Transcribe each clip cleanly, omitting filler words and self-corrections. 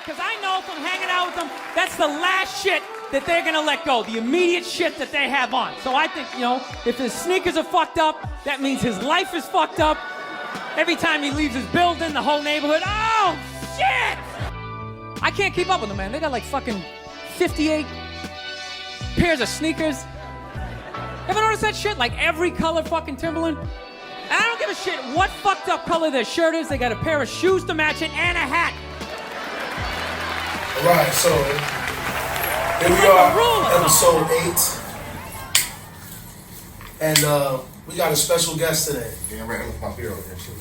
because I know from hanging out with them, that's the last shit that they're gonna let go, the immediate shit that they have on. So I think, if his sneakers are fucked up, that means his life is fucked up. Every time he leaves his building, the whole neighborhood, oh, shit! I can't keep up with them, man. They got like fucking 58 pairs of sneakers. Ever notice that shit? Like every color fucking Timberland? And I don't give a shit what fucked up color their shirt is. They got a pair of shoes to match it and a hat. All right, so here we are, episode 8. And we got a special guest today. Yeah, right. Look my beer over there, too.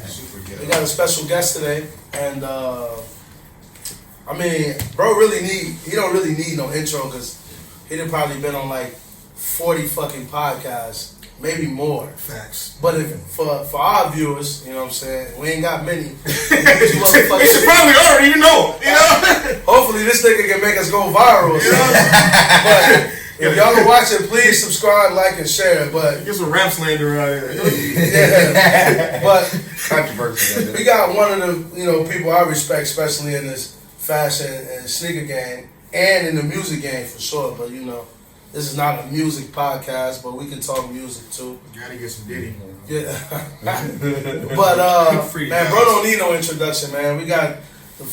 Super good. We got a special guest today, and I mean, bro, he don't really need no intro because he done probably been on like 40 fucking podcasts, maybe more. Facts. But for our viewers, you know what I'm saying, we ain't got many. You should probably already know. Hopefully this nigga can make us go viral. You know? But if y'all are watching, please subscribe, like, and share. But get some rap slander out here. Yeah. But controversy. We got one of the people I respect, especially in this fashion and sneaker game, and in the music game for sure. But this is not a music podcast, but we can talk music too. You gotta get some Diddy. Yeah. But man, bro don't need no introduction, man. We got the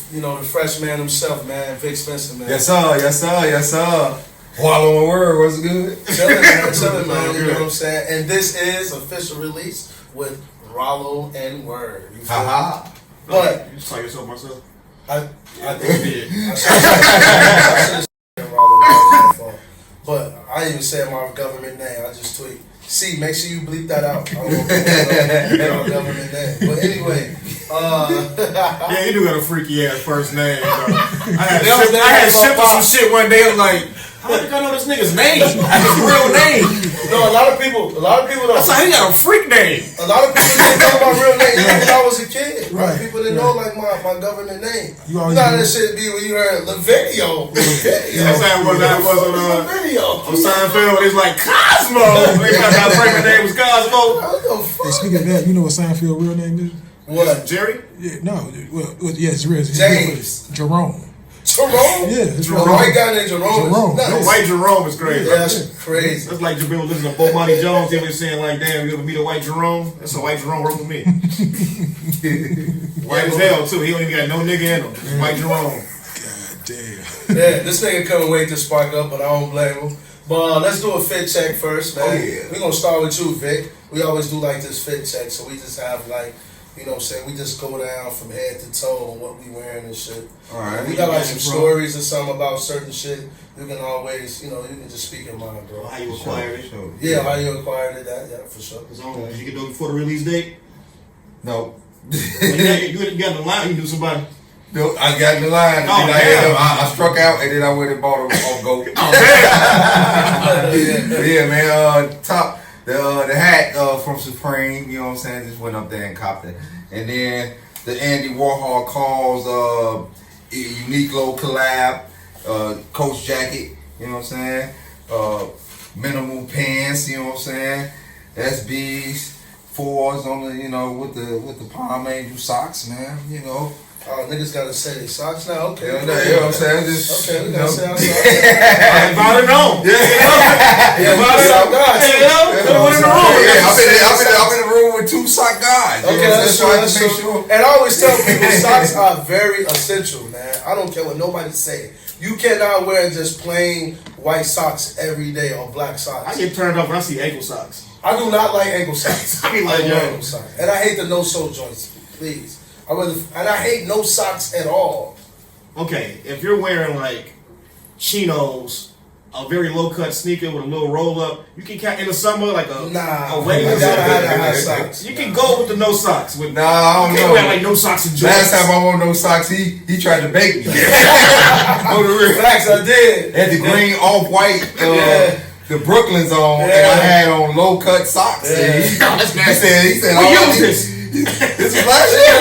fresh man himself, man, Vic Spencer, man. Yes sir. Wallow and word, what's good? Chillin', man, you know what I'm saying? And this is official release with RALLO and Word. You feel me? But you just saw yourself, Marcel? I did. I should have RALLO. But I didn't even say my government name. I just tweet. See, make sure you bleep that out. I don't know government name. But anyway, yeah, you do got a freaky ass first name. I had sipped some shit one day. I'm like, how did I know this nigga's name? His real name. No, a lot of people don't. That's how he got a freak name. A lot of people didn't know my real name even when I was a kid. Right. People didn't know like my government name. You know how that shit be when you heard Levidio. That's how it was on Seinfeld. It's like Cosmo. They thought my favorite name was Cosmo. What the fuck? Hey, speaking of that, you know what Seinfeld's real name is? What? Jerry? Yeah, no. Well, yes, James. Jerome. Jerome? Yeah. Jerome. White guy named Jerome. No, white Jerome is crazy. Yeah, that's crazy. That's like Jabril listening to Bomani Jones. They was saying like, damn, you ever meet a white Jerome? That's a white Jerome work with me. White as hell too. He don't even got no nigga in him. Just white Jerome. God damn. Yeah, this nigga couldn't wait to spark up, but I don't blame him. But let's do a fit check first, man. Oh, yeah. We're going to start with you, Vic. We always do like this fit check, so we just have like, you know what I'm saying, we just go down from head to toe on what we wearing and shit. All right. We got like some stories or something about certain shit. You can always, you can just speak your mind, bro. How you acquired it? Yeah, how you acquired it, yeah, for sure. Did you get those before the release date? No. You got the line, you knew somebody. No, I got in the line. Oh, damn. I struck out and then I went and bought a goat. Oh, damn. Yeah, man. The hat from Supreme, you know what I'm saying? Just went up there and copped it. And then the Andy Warhol calls Uniqlo collab, Coach jacket, you know what I'm saying? Minimal pants, you know what I'm saying? SBs, 4s on the, with the Palm Angel socks, man, Oh, niggas gotta say they socks now? Okay. You know what I'm saying? Okay, we gotta say our socks. I about to know. Yeah, we got sock guys. I'm in the room with 2 sock guys. Okay, that's true. And I always tell people socks are very essential, man. I don't care what nobody say. You cannot wear just plain white socks every day or black socks. I get turned off when I see ankle socks. I do not like ankle socks. I be like, yo. ankle socks. And I hate the no-sole joints, please. And I hate no socks at all. Okay, if you're wearing like chinos, a very low cut sneaker with a little roll up, you can in the summer like a wedding. You gotta have socks. You can go with the no socks. I don't know. You can't wear like no socks and joints. Last time I wore no socks, he tried to bake me. Facts, I did. Had the green off-white, the Brooklyn's on, and I had on low-cut socks. Yeah. He said, we use this. This was last year.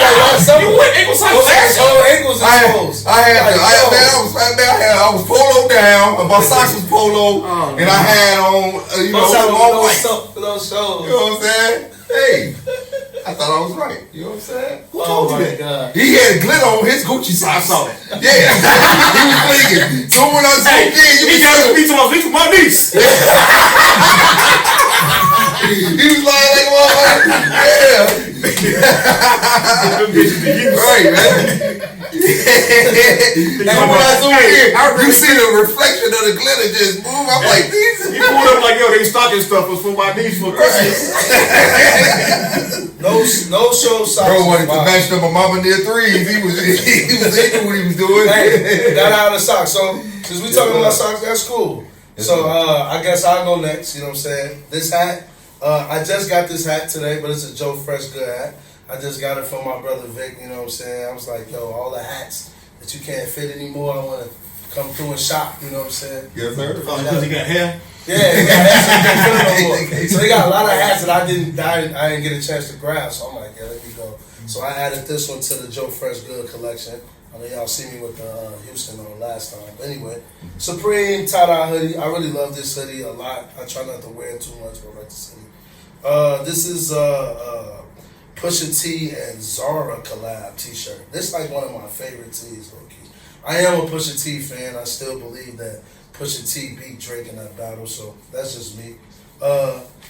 You went ankle socks last year. Ankles exposed. I was polo down. My socks was polo, and I had on, no all white. No shows. You know what I'm saying? Hey, I thought I was right. You know what I'm saying? Who told you my that? God. He had glitter on his Gucci socks. I saw that. Yeah, he was blinking. So when I zoomed in, you He can got to see speak to my niece. he was lying like a motherfucker. Yeah. Them bitches to use. Right, man. And when I zoomed in, you see the reflection of the glitter just move. I'm like, these. He pulled up like, yo, they stocking stuff was for my niece for Christmas. No show socks. Bro wanted to match up my mama near threes. He knew what he was doing. Hey, got out of the socks. So since we talking about socks, that's cool. So I guess I'll go next. You know what I'm saying? This hat, I just got this hat today, but it's a Joe Fresh Good hat. I just got it from my brother Vic. You know what I'm saying? I was like, yo, all the hats that you can't fit anymore, I want to come through and shop. You know what I'm saying? Yes, sir. Because he got hair. Yeah, they got hats that you can't fit no more. So they got a lot of hats that I didn't get a chance to grab. So I'm like, yeah, let me go. So I added this one to the Joe Fresh Good collection. I know y'all see me with the Houston on last time. But anyway, Supreme tie-dye hoodie. I really love this hoodie a lot. I try not to wear it too much, but I like to see it. This is Pusha T and Zara collab t-shirt. This is like one of my favorite tees, low-key. I am a Pusha T fan. I still believe that Pusha T beat Drake in that battle, so that's just me.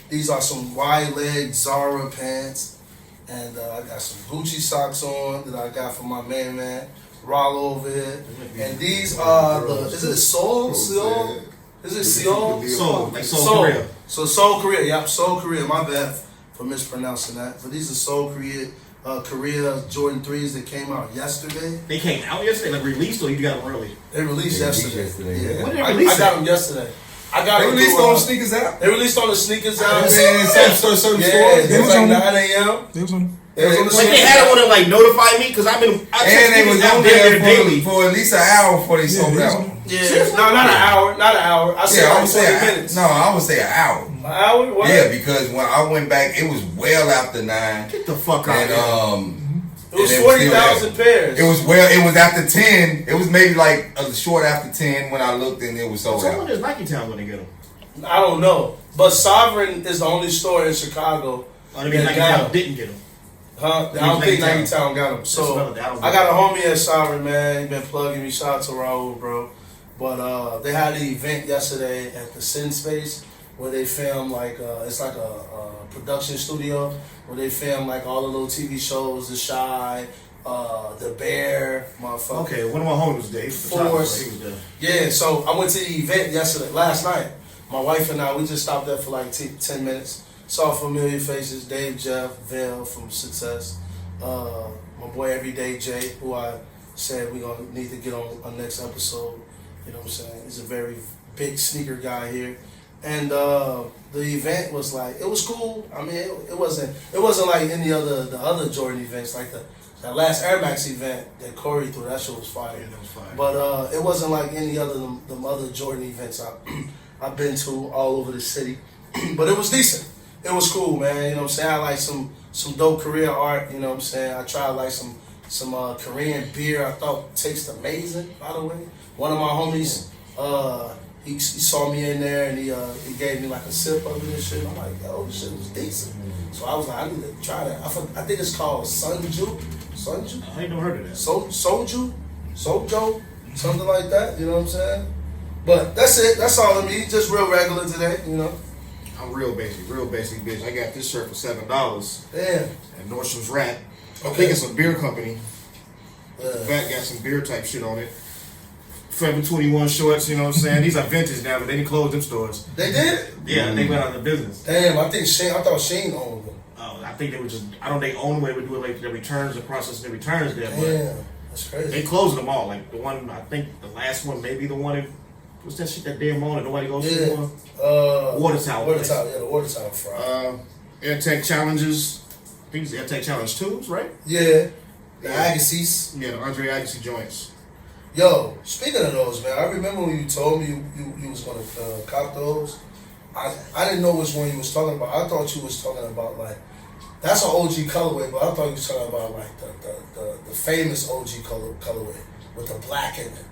These are some wide-leg Zara pants, and I got some Gucci socks on that I got from my man, Rollo over here. And these are is it Seoul? Is it Seoul? Soul, like Soul Korea. So Seoul Korea, yep, Seoul Korea. My bad for mispronouncing that. But these are Seoul Korea Jordan 3s that came out yesterday. They came out yesterday, like released, or you got them early? They released yesterday. Yeah. When did they release I got them yesterday. I got They them released through, on the sneakers out. They released on the sneakers out. In certain stores. It was like 9 a.m. They was on. They was on the Like they had it on to like notify me because I And they was on there for at least an hour before they sold out. Yeah, no, not an hour. I said I like would 20 say minutes. I would say an hour. An hour? What? Yeah, because when I went back, it was well after 9. Get the fuck out And of here. It was and it was 40,000 pairs. It was after 10. It was maybe like a short after 10 when I looked and it was sold So when out. is Nike Town going to get them? I don't know. But Sovereign is the only store in Chicago I mean, Nike Town didn't get them. Huh? I don't think Nike Town got them. So I got a homie at Sovereign, man. He been plugging me. Shout out to Raul, bro. But they had an event yesterday at the Sin Space where they film like it's like a production studio where they film like all the little TV shows, The Shy, The Bear, motherfucker. Okay, one of my homies was there. He was the Force. He was there. Yeah, so I went to the event last night. My wife and I, we just stopped there for like 10 minutes. Saw familiar faces, Dave, Jeff, Vale from Success. My boy Everyday Jay, who I said we're going to need to get on our next episode. You know what I'm saying? He's a very big sneaker guy here. And the event was like, it was cool. I mean, it wasn't like any other, the other Jordan events, like that last Air Max event that Corey threw. That shit was fire. Yeah, that was fire. But it wasn't like any other them other Jordan events I've been to all over the city. But it was decent. It was cool, man. You know what I'm saying? I like some dope Korean art. You know what I'm saying? I tried like some Korean beer. I thought tasted amazing. By the way, one of my homies, he saw me in there and he gave me like a sip of it and shit. I'm like, yo, this shit was decent. So I was like, I need to try that. I think it's called Sunju. I ain't never heard of that. Soju, something like that. You know what I'm saying? But that's it. That's all of me. Just real regular today. You know. I'm real basic bitch. I got this shirt for $7 Damn. at Nordstrom's Rack. I Okay. think it's a beer company. The back got some beer type shit on it. Forever 21 shorts, you know what I'm saying? These are vintage now, but they didn't close them stores. They did? Yeah, they went out of business. Damn, I thought Shane owned them. I think they were just, I don't know, they own them, they would do it like the returns, the process, the returns there, but Damn, that's crazy. they closed them all. Like the one, I think the last one, maybe the one, what's that shit that damn on that nobody goes to anymore? Water Tower. Water Tower, yeah, the Water Tower fry. AirTech Challenges. I think it's AirTech Challenge 2s, right? Yeah, the Agassiz. Yeah, the Andre Agassi joints. Yo, speaking of those, man, I remember when you told me you was gonna cop those. I didn't know which one you was talking about. I thought you was talking about like that's an OG colorway, but I thought you was talking about like the famous OG colorway with the black in it.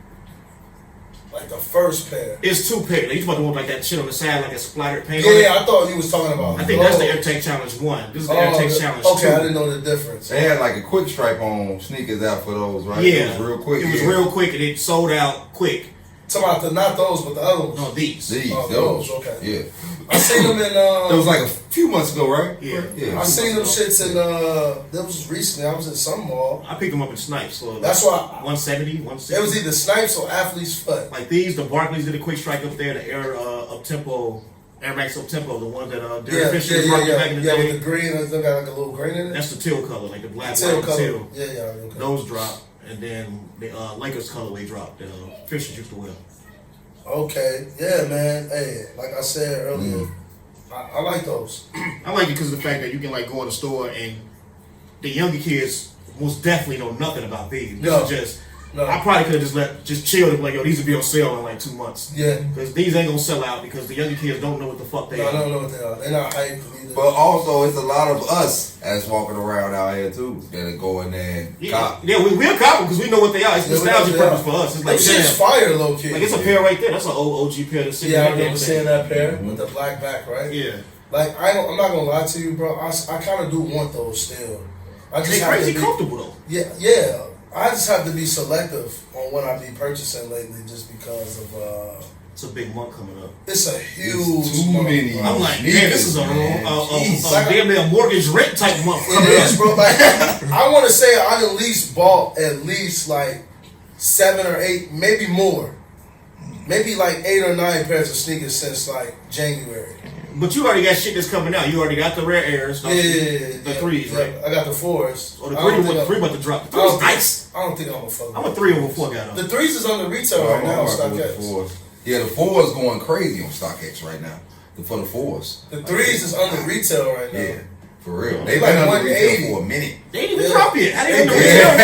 Like the first pair. It's 2 pairs. You about the one like that shit on the side, like a splattered paint. Yeah, I thought you was talking about. I think that's the AirTag Challenge 1. This is the AirTag Challenge 2. Okay, I didn't know the difference. They had like a quick stripe on sneakers out for those, right? Yeah, It was real quick. It was real quick, and it sold out quick. Talking about not those, but the other ones. No, these. Oh, those. Okay. Yeah. I seen them in. That was like a few months ago, right? Yeah. I seen them shits in. That was recently. I was in some mall. I picked them up in Snipes. So That's why 170, 160. it was either Snipes or Athlete's Foot. Like these, the Barclays did a quick strike up there. The Air Max Up Tempo, the one that Derek Fisher was rocking back in the day. With the green, I think got like a little green in it. That's the teal color, like the black, Teal white, color. teal. Yeah. Okay. Those dropped, and then the Lakers colorway dropped that Fisher used to wear. Okay. Yeah, man. Hey, like I said earlier, I like those. I like it because of the fact that you can like go in the store and the younger kids most definitely know nothing about these. No. I probably could have just chilled and be like, yo, these will be on sale in like 2 months. Yeah. Because these ain't gonna sell out because the younger kids don't know what the fuck they I are. don't know what they are. They're not hyped either. But also, it's a lot of us that's walking around out here too that go in there and cop. Yeah, we'll cop them because we know what they are. It's Yeah, we know nostalgia what they purpose are. for us. It's like, Them shit's damn. fire, low key. Like it's a pair right there. That's an old OG pair that's sitting Yeah, I right there. remember seeing that pair with the black back, right? Yeah. Like I'm not gonna lie to you, bro. I kind of do want those still. I just They have crazy to be, comfortable though. Yeah. I just have to be selective on what I be purchasing lately, just because of It's a big month coming up. it's a huge too month, many. bro. I'm like, Sneakers, man, this is a man. damn near mortgage rent type month coming It up. is, bro. Like I want to say I at least bought at least like 7 or 8, maybe more, maybe like 8 or 9 pairs of sneakers since like January. But you already got shit that's coming out. You already got the rare airs. Yeah, The threes, right? I got the 4s. Or the I don't three, think three about to drop. The I don't three's think- nice. I don't think I'm gonna fuck. I'm with a 3 over 4 guy though. The 3s is under retail right now on StockX. Yeah, the 4's going crazy on StockX right now. For the 4's. The 3s is under retail right now. Yeah, for real. They've Like been under 180. retail for a minute. They didn't even Yeah. drop yet. I They didn't even did. know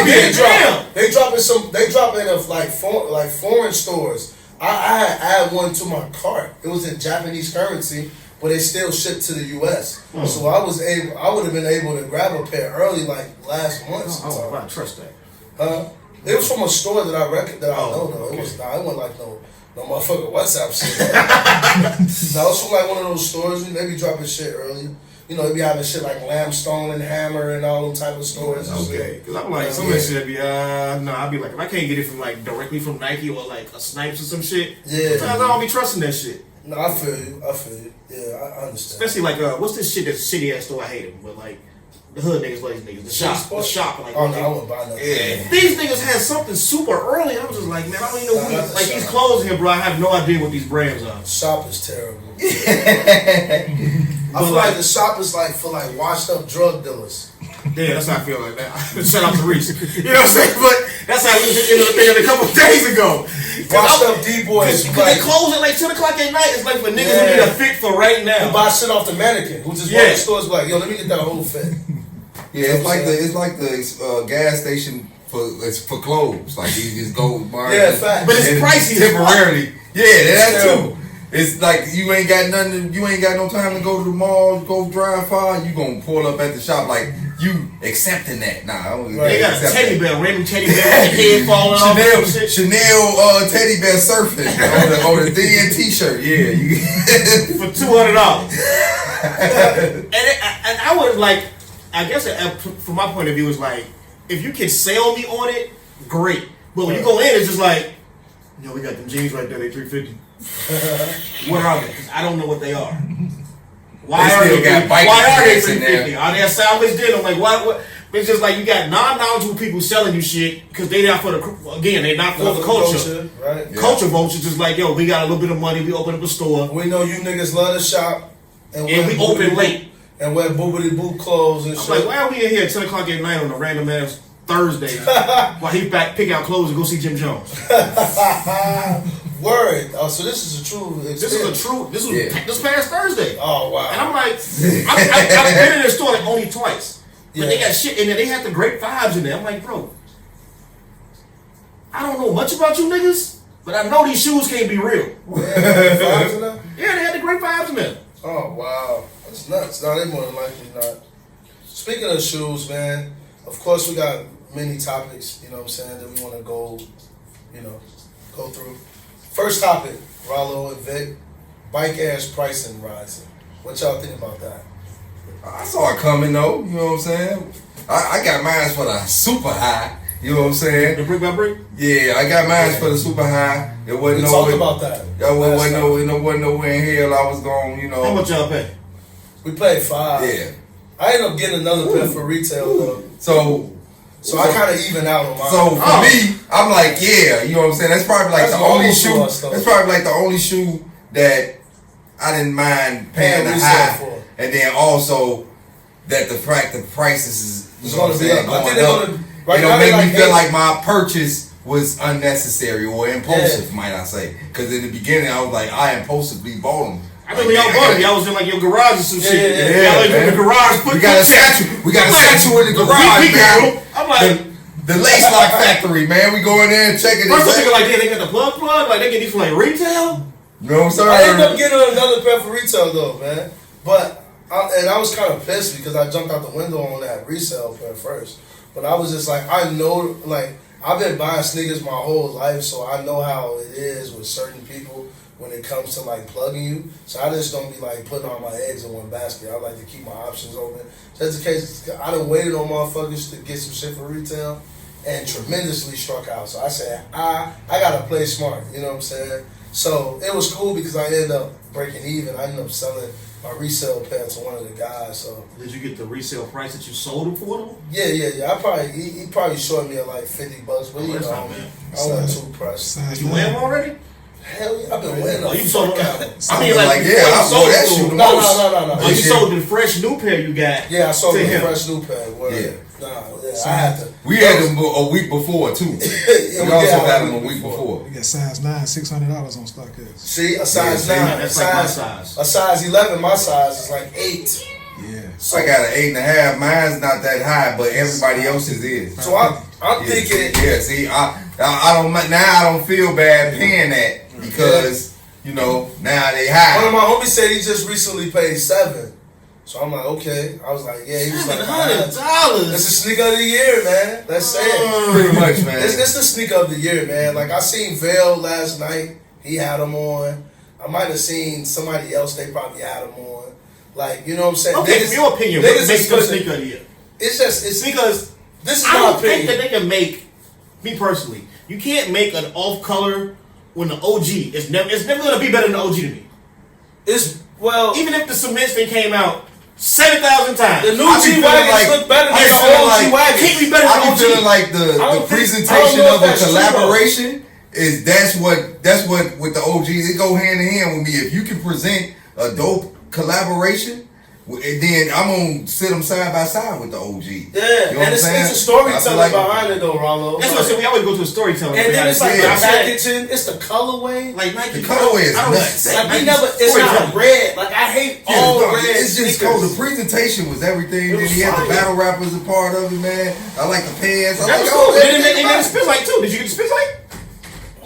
they didn't drop yet. Damn. They dropping some. They dropping of like foreign stores. I had add one to my cart. It was in Japanese currency, but they still shipped to the U.S. So I would have been able to grab a pair early, like last month. Oh, I trust that. It was from a store that I know though. okay. It wasn't like no motherfucking WhatsApp shit. No, it was from like one of those stores. They be dropping shit early. You know, they be having shit like Lambstone and Hammer and all them type of stores. and shit. Okay, because I'm like, some of that shit be, I'd be like, if I can't get it from like directly from Nike or like a Snipes or some shit, Yeah. sometimes I don't be trusting that shit. No, I feel you. Yeah, I understand. Especially like, what's this shit that's shitty ass store? I hate them, but like the hood niggas, like these niggas, the shop, like. Oh no, I wouldn't buy nothing. Yeah. These niggas had something super early. I was just like, man, I don't even know Nah, who that's like the these shop. clothes here, bro. I have no idea what these brands are. Shop is terrible. I feel like the shop is like for like washed up drug dealers. Yeah, that's how I feel like that. Shout out to Reese. You know what I'm saying? But that's how we ended up thinking a couple days ago. Washed up D-boys. Because they close at like 10 o'clock at night. It's like for niggas who need a fit for right You now. buy shit off the mannequin. Who just walk in stores like, yo, let me get that whole fit. Yeah, it's like the gas station for clothes. Like you just go buy. Yeah, fact. But it's pricey temporarily. Yeah, that terrible. too. It's like you ain't got nothing. You ain't got no time to go to the mall, go drive far. You gonna pull up at the shop like you accepting that? Nah, I don't. They got a accept teddy that. bear, random teddy bear with the head falling off. and shit. Chanel teddy bear surfing on the DN t-shirt. Yeah, you For $200. and I was like, I guess from my point of view, it's like, if you can sell me on it, great. But when you go in, it's just like, yo, we got them jeans right there, they $350. What are they? 'Cause I don't know what they are. Why They are still they? got Why biker are they pants in there. $350? Are they a salvage deal? I'm like, what? It's just like you got non-knowledgeable people selling you shit because they not for they're not for the culture. Right? Yeah. Culture vultures just like, yo, we got a little bit of money, we open up a store, We know you niggas love to shop. And and we open late. And wear boobity boot clothes and I'm shit. like, why are we in here at 10 o'clock at night on a random ass Thursday while he pick out clothes and go see Jim Jones? Word. Oh, so this is a true experience. This past Thursday. Oh, wow. And I'm like, I've been in their store like only twice. But they got shit in there. They had the great vibes in there. I'm like, bro, I don't know much about you niggas, but I know these shoes can't be real. Vibes in there? Yeah, they had the great vibes in there. Oh, wow. That's nuts. No, they more than likely not. Speaking of shoes, man, of course we got many topics, you know what I'm saying, that we want to go, go through. First topic, Rollo and Vic, bike ass pricing rising. What y'all think about that? I saw it coming though. You know what I'm saying? I got mine for the super high. You know what I'm saying? The brick by brick? Yeah, I got mine for the super high. It wasn't We talked about that. wasn't nowhere in hell I was going, you know. How much y'all pay? We paid $5. Yeah. I ended up getting another pair for retail though. So I kind of even out on mine. So for me, I'm like, yeah, you know what I'm saying? That's probably like That's the only normal shoe. for us, though. That's probably like the only shoe that I didn't mind paying the resale high, for. and then also that the prices is It's you know what I'm gonna be saying, up. I think going they're up. gonna- right It'll now make they're me like feel 8. like my purchase was unnecessary or impulsive, might I say? Because in the beginning I was like, I impulsively bought them. I remember y'all bought it. Y'all was in like your garage or some shit. yeah, Y'all like in the garage. We got a statue. We got a statue in the garage, man. I'm like, The Lace Lock Factory, man. We go in there and check it. first I'm thinking like, they got the plug, like they get these for like retail. No, sir. I ended up getting another pair for retail though, man. But I was kind of pissed because I jumped out the window on that resale pair first. But I was just like, I know, like I've been buying sneakers my whole life, so I know how it is with certain people when it comes to like plugging you. So I just don't be like putting all my eggs in one basket. I like to keep my options open. Just in case I done waited on motherfuckers to get some shit for retail and tremendously struck out. So I said, I gotta play smart, you know what I'm saying? So it was cool because I ended up breaking even. I ended up selling my resale pair to one of the guys. So Did you get the resale price that you sold them for them? yeah. He probably short me at like $50, but you that's know, not bad. I wasn't too pressed. Size Did you wear them 9. already? Hell yeah, I've been winning. Oh, you sold them. out. I mean, like, yeah, I bought that shoe the No. Oh, you Shit. sold the fresh new pair you got. Yeah, I sold to a him. fresh new pair. Word. Yeah. I had to. We had them a week before too. Yeah, We also had them a week before. We got size 9, $600 on StockX. See, a size Yeah, see, 9, that's like my size. a size 11. My size is like 8. Yeah. So I got an 8.5. Mine's not that high, but everybody else's is. So I'm Yeah, thinking. yeah. See, I don't now. I don't feel bad paying that because you know now they high. One of my homies said he just recently paid $7. So I'm like, okay. I was like, yeah. He was like, $700. it's the sneaker of the year, man. Let's say it. Pretty much, man. It's the sneaker of the year, man. Like I seen Vail last night. He had them on. I might have seen somebody else. They probably had them on. Like, you know what I'm saying? Okay, Niggas- from your opinion, niggas what makes is them pushing- sneaker of the year? It's Because this is I my don't think opinion. that they can make, me personally, you can't make an off color when the OG is never going to be better than the OG to me. It's well, Even if the cement thing came out 7,000 times. the new I be G feeling wagons like- look better I than be the feeling old like- G wagons. Can't be better I than be OG. feeling like the I don't presentation know if of a that's true, though. collaboration is that's what with the OGs they go hand in hand with me. If you can present a dope collaboration, then I'm gonna sit them side by side with the OG. Yeah, You know what and I'm it's saying? a I feel storytelling like- behind it though, Rollo. That's what I said. We always go to a storytelling. And then it's like Yeah. the I said, packaging, it's the colorway. like Nike. The colorway is I don't nuts. say Like we Nike's never, it's not storytelling. red. Like I hate Yeah, all dog, red. it's just sneakers. cool. The presentation was everything. It Then was he had the fire. battle rappers a part of it, man. I like the pants. I That like was all cool. that. They made a spin light too. Did you get the spin light?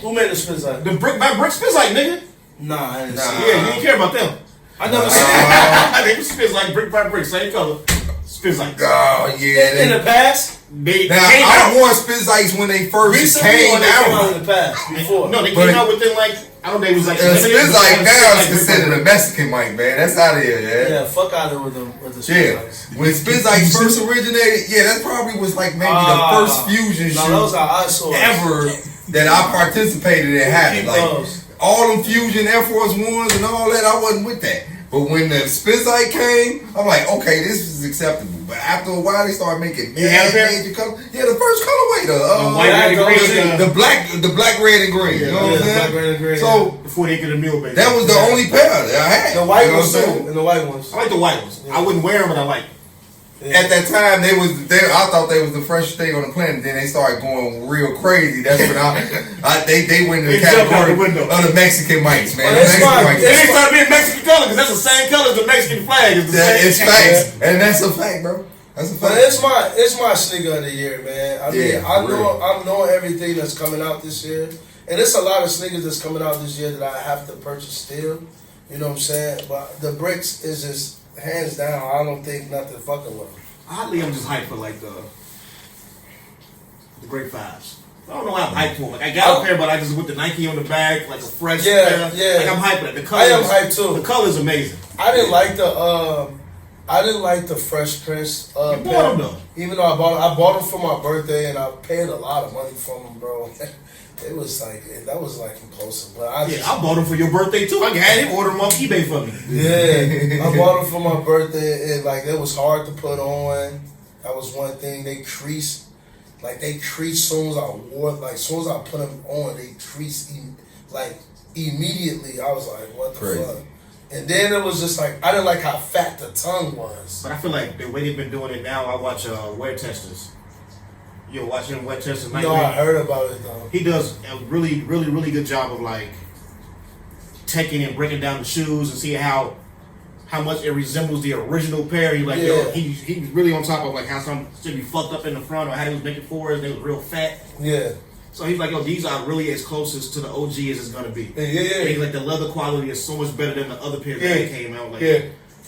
Who made the spin light? The brick by brick spin light, nigga. Nah, I didn't Nah. see it. Yeah, you didn't care about them. I never seen it. They was spins like brick by brick, same color. Spins like Oh yeah. In the past, they Now came I out. wore Spizikes when they first recently came or they came out out. in the past? Before. No, they But- came out within like I don't know. It was like Spizike now is considered a Mexican mic, man. That's out of here, man. Yeah, fuck out of it with the spin Yeah, lights. when Spizikes first originated, yeah, that probably was like maybe the first fusion No, shoe those are eyesores. ever that I participated in having. Keep Like those. all them fusion Air Force Ones and all that, I wasn't with that. But when the Spizike came, I'm like, okay, this is acceptable. But after a while, they started making You had a pair? major color. Yeah, the first colorway, the white, red, and green. the black, red, and green. You know what I'm Yeah, saying? black, red, and green. So before they could have meal base. that was the only pair that I had. The white you know ones what I'm too, saying? and the white ones. I like the white ones. I wouldn't wear them, but I like them. At that time, I thought they was the freshest thing on the planet. Then they started going real crazy. That's when they went in the They jumped out category the window. of the Mexican mics, man. Well, The that's Mexican fine. mics. And they started being Mexican color because that's the same color as the Mexican flag. It's the That- same. it's facts, and that's a fact, bro. That's a But fact. it's my sneaker of the year, man. I mean, Yeah, I'm knowing everything that's coming out this year, and it's a lot of sneakers that's coming out this year that I have to purchase still. You know what I'm saying? But the bricks is just hands down. I don't think nothing fucking with them. Oddly, I'm just hyped for like the great fives. I don't know why I'm hyped for them. Like I got a pair, but I just with the Nike on the back, like a fresh pair. Like I'm hyped. Like the color, I am hyped too. The color's amazing. I didn't like the Fresh Prince. You bought them though. Even though I bought them for my birthday, and I paid a lot of money for them, bro. It was like that was like impulsive, but I bought them for your birthday too. I had him order them off eBay for me. Yeah, I bought them for my birthday, and like it was hard to put on. That was one thing. They creased. Like they creased soon as I wore, like soon as I put them on, they creased like immediately. I was like, what the fuck? And then it was just like I didn't like how fat the tongue was. But I feel like the way they've been doing it now, I watch wear testers. You watching wear testers? No, I heard about it though. He does a really, really, really good job of like taking and breaking down the shoes and seeing how much it resembles the original pair. He's like, yo, he's really on top of like how some should be fucked up in the front or how he was making forwards. They was real fat. Yeah. So he's like, yo, these are really as closest to the OG as it's gonna be. Yeah. And he's like, the leather quality is so much better than the other pairs that came out. Like,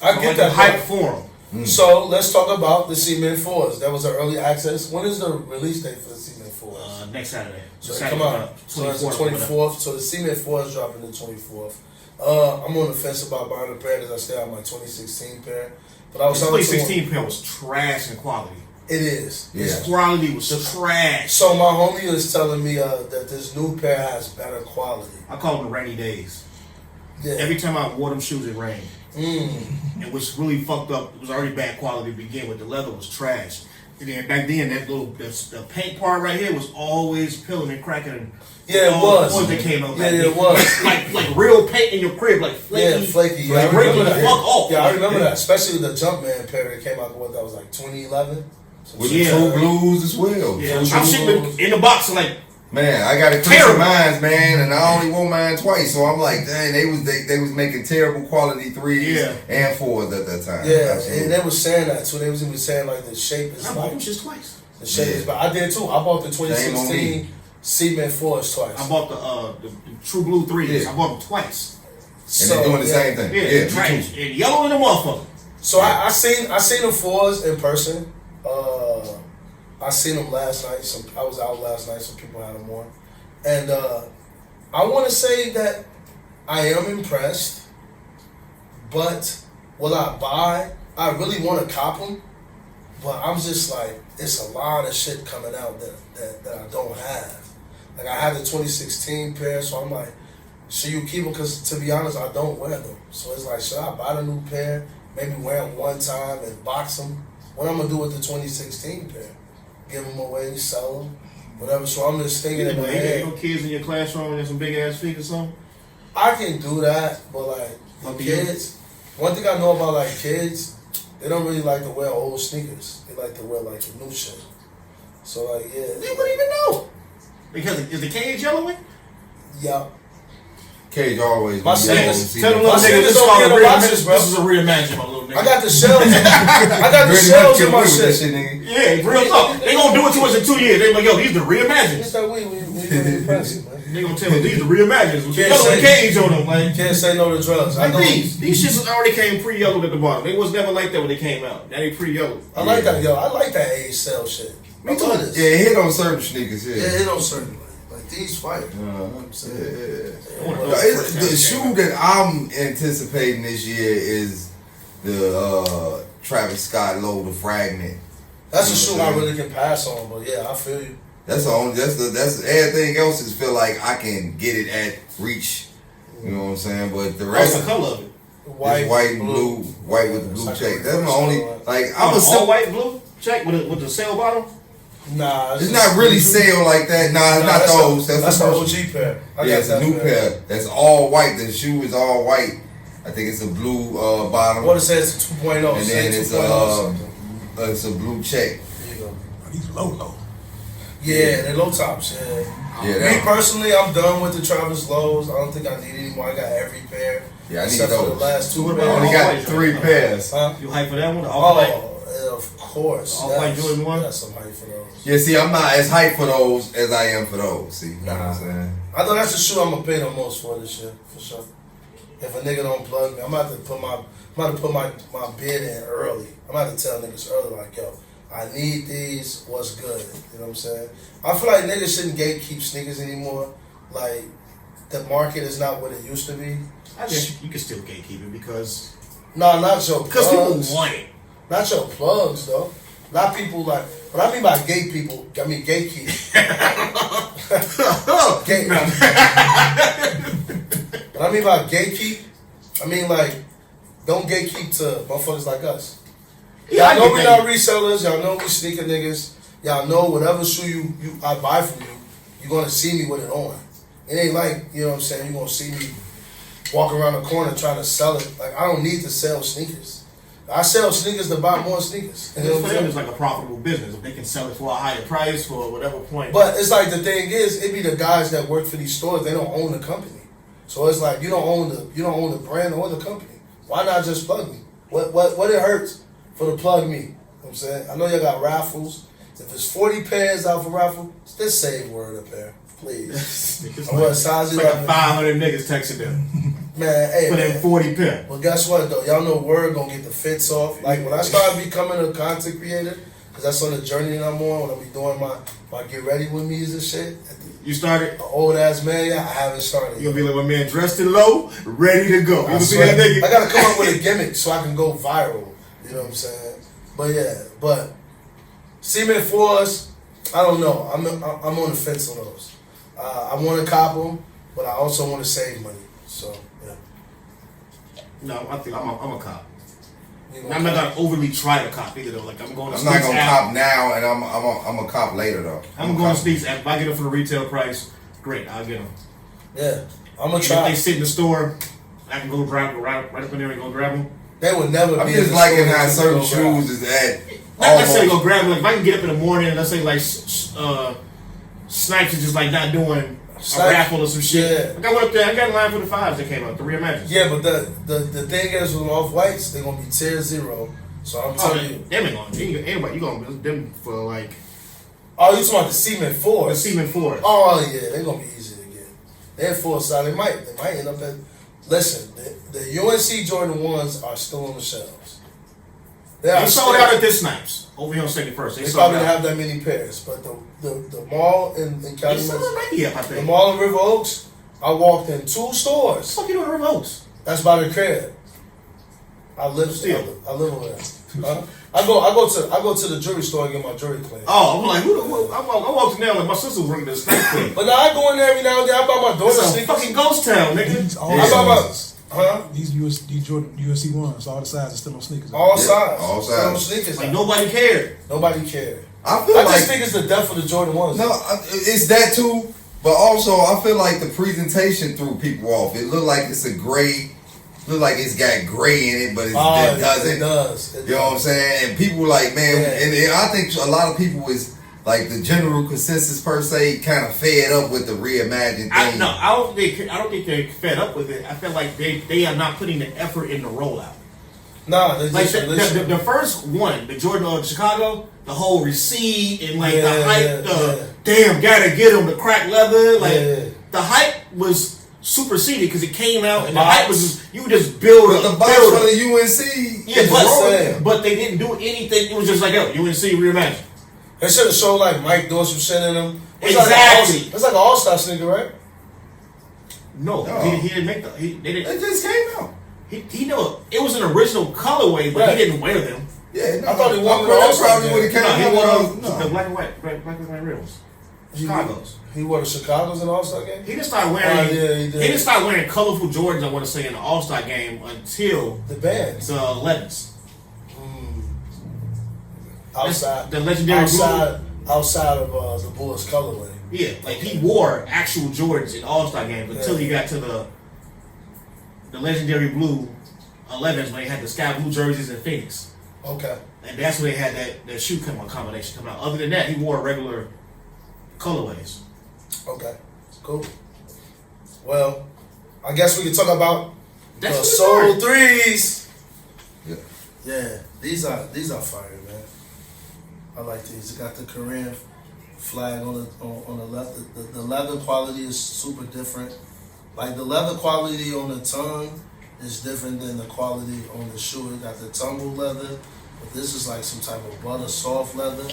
I get that hype for him. So let's talk about the Cement 4s. That was an early access. When is the release date for the Cement 4s? Next Saturday. So they come out. So that's the 24th. So the Cement 4s dropping the 24th. I'm on the fence about buying a pair because I still have my 2016 pair. But I was the 2016 pair was trash in quality. It is. Its quality was trash. So my homie is telling me that this new pair has better quality. I call them the rainy days. Yeah. Every time I wore them shoes, it rained. And which really fucked up. It was already bad quality to begin with. The leather was trash. And then back then, that little the paint part right here was always peeling and cracking. And yeah, it was. The that came out. Yeah, it was. like real paint in your crib, like flaky. Yeah, flaky. Yeah, like, I remember that. Fuck off. Yeah, I remember that. Especially the Jumpman pair that came out. What that was like 2011. With the True Blues as well. Yeah, I'm shipping in the box like. Man, I got a crease of mine, man, and I only wore mine twice. So I'm like, dang, they was making terrible quality 3s and 4s at that time. Yeah, absolutely. and they was saying that too. They was even saying like the shape is I bought them just twice. The shape is, but I did too. I bought the 2016 Cement 4s twice. I bought the True Blue 3s. I bought them twice. And they're doing the same thing. Yeah, trash. And yellow in the motherfucker. So I seen the 4s in person. I seen them last night. I was out last night. Some people had them on, and I want to say that I am impressed. But will I buy? I really want to cop them, but I'm just like, it's a lot of shit coming out that I don't have. Like I have the 2016 pair, so I'm like, should you keep them? Because to be honest, I don't wear them. So it's like, should I buy the new pair? Maybe wear them one time and box them. What I'm gonna do with the 2016 pair? Give them away, sell them, whatever. So I'm just thinking in my head. You got no kids in your classroom and some big ass feet or something? I can do that, but like the kids, one thing I know about like kids, they don't really like to wear old sneakers. They like to wear like the new shit. So like They wouldn't even know. Because is the cage yellowing? Yeah. Cage always. My sneakers. Tell them little niggas this is a reimagining, my little nigga. I got the shells. I got the shells in my shit. Yeah, real talk. They gonna do it to us in 2 years. They like, yo, these the reimaginings. It's like we impressive, man. They gonna tell us these the reimaginings. Can't say cage on them, man. Can't say no to drugs. Like these shits already came pre-yellowed at the bottom. They was never like that when they came out. Now they pre-yellowed. I like that, yo. I like that age cell shit. Me too. Yeah, it hit on certain sneakers. Yeah, it on certain. Like these fire. The shoe that I'm anticipating this year is the Travis Scott Low, the Fragment. That's a shoe I really can pass on, but yeah, I feel you. That's the only. That's everything else is feel like I can get it at reach. You know what I'm saying? But the rest, what's the color of it? White and blue, white with the blue check. That's my only. Like I'm a all white blue check with the sail bottom. Nah, it's not really sale like that. Nah, it's not those. That's the OG pair. It's a new pair. That's all white. The shoe is all white. I think it's a blue bottom. What it says it's a 2.0. And then it's a blue check. There you go. These low. Yeah, they're low tops. Yeah. Me personally, I'm done with the Travis Lows. I don't think I need any more. I got every pair. Yeah, I need except those. for the last two. I only got 3 pairs. Huh? You hype for that one? All white? Of course. All white Jordan 1? That's some hype for those. Yeah, see, I'm not as hyped for those as I am for those. See, you know what I'm saying? I know that's the shoe I'm gonna pay the most for this year, for sure. If a nigga don't plug me, I'm about to put my bid in early. I'm about to tell niggas early, like, yo, I need these. What's good? You know what I'm saying? I feel like niggas shouldn't gatekeep sneakers anymore. Like, the market is not what it used to be. I guess you can still gatekeep it because Not your people plugs. want it. Not your plugs, though. Not people like. What I mean by gate people, I mean gatekeep. Gate. What I mean by gatekeep, I mean like, don't gatekeep to motherfuckers like us. Yeah, Y'all know we not resellers. Y'all know we sneaker niggas. Y'all know whatever shoe I buy from you, you're gonna see me with it on. It ain't like, you know what I'm saying, you're gonna see me walk around the corner trying to sell it. Like, I don't need to sell sneakers. I sell sneakers to buy more sneakers. You know For what I'm them, saying? it's like a profitable business. If they can sell it for a higher price for whatever point. But it's like the thing is, it be the guys that work for these stores. They don't own the company, so it's like you don't own the brand or the company. Why not just plug me? What it hurts for to plug me? You know what I'm saying? I know y'all got raffles. If it's 40 pairs out for raffle, just say word a pair, please. It's What size it's you like got? 500 niggas texting them Man, hey for man. them 40 pair. Well, guess what though? Y'all know word gonna get the fits off. Like when I started becoming a content creator, because that's on the journey that I'm on. When I be doing my get ready with me's and shit. You started. An old ass man, yeah, I haven't started. You'll be like my man dressed in low, ready to go. You I ever see swear. that nigga? I gotta come up with a gimmick so I can go viral. You know what I'm saying? But yeah, but Cement Floors, I don't know. I'm on the fence on those. I want to cop them, but I also want to save money. So yeah. No, I think I'm a cop. You I'm not gonna overly try to cop either though. Like I'm going to I'm not Sneaks gonna app. cop now, and I'm a cop later though. I'm going to Sneaks app. If I get them for the retail price, great. I'll get them. Yeah, I'm gonna If try. they sit in the store, I can go right up in there and go grab them. They would never I'm be. just in the liking store how to certain go grab. shoes is at. Not necessarily almost- go grab them. Like if I can get up in the morning and let's say like Snipes is just like not doing a Snipes, raffle or some shit. yeah. Like I went up there, I got in line for the 5s that came out, the Reimagines. Yeah, but the thing is with off whites, they're gonna be tier 0. So I'm Oh, telling you. them ain't going. Anybody, you gonna them for like Oh, you talking about the Cement the Floors? Seaman 4s. Oh yeah, they're gonna be easy to get. They're full size. They might end up at. Listen, the UNC Jordan 1s are still on the shelves. They sold out at this Snipes over here on 71st. They They sold probably out. don't have that many pairs, but the mall in They County still Men's, might be up, I the think. mall in River Oaks, I walked in 2 What the stores. fuck you doing in River Oaks? That's by the crib. I live over there. Huh? I go to the jewelry store and get my jewelry cleaned. Oh, I'm like, I walked in there like my sister was running the Snipes thing. But now I go in there every now and then. I buy my daughter It's a sneakers. fucking ghost town, nigga. These all I buy my sizes. huh? These Jordan USC ones, all the sizes still on sneakers. All Yeah, sides. all Still on sides. sneakers. Like out. nobody cared. Nobody cared. I feel I like just think it's the death of the Jordan 1s. no, it's that too. But also, I feel like the presentation threw people off. It looked like it's a gray. Look like it's got gray in it, but it doesn't. It does. You know what I'm saying? And people like, man, Yeah. and I think a lot of people is like the general consensus per se, kind of fed up with the reimagined thing. I don't think they're fed up with it. I feel like they are not putting the effort in the rollout. Nah, they Like just the first one, the Jordan of Chicago, the whole receipt and like Yeah, the hype, yeah. damn, gotta get them, the crack leather, like Yeah. the hype was superseded because it came out and the box. hype was just, you just build But up, the box build for up. the UNC, Yeah, is but, rolling. but they didn't do anything. It was just like, yo, UNC reimagined. They should have showed like Mike doing some shit in them. Exactly. It's like an all-star sneaker, right? No, No. he didn't make the. They didn't. It just came out. He know it was an original colorway, but Right. he didn't wear them. Yeah, no, I thought he won the that's All-Star probably game. what it came No, he out. wore No. the black and white rims. Chicago's. He wore the Chicago's in the all-star game? He didn't start wearing. Oh, yeah, he did. didn't start wearing colorful Jordans. I want to say in the All Star game until The bands. the 11s. Outside. The legendary outside of the Bulls colorway. Yeah, like he wore actual Jordans in All Star games until he got to the legendary blue 11s when they had the sky blue jerseys in Phoenix, Okay. and that's when they had that shoe combination coming out. Other than that, he wore regular colorways. Okay. Cool. Well, I guess we can talk about That's the what Soul we Threes. Yeah. Yeah, these are fire, man. I like these. It got the Korean flag on the left. The leather quality is super different. Like the leather quality on the tongue is different than the quality on the shoe. It got the tumble leather, but this is like some type of butter soft leather.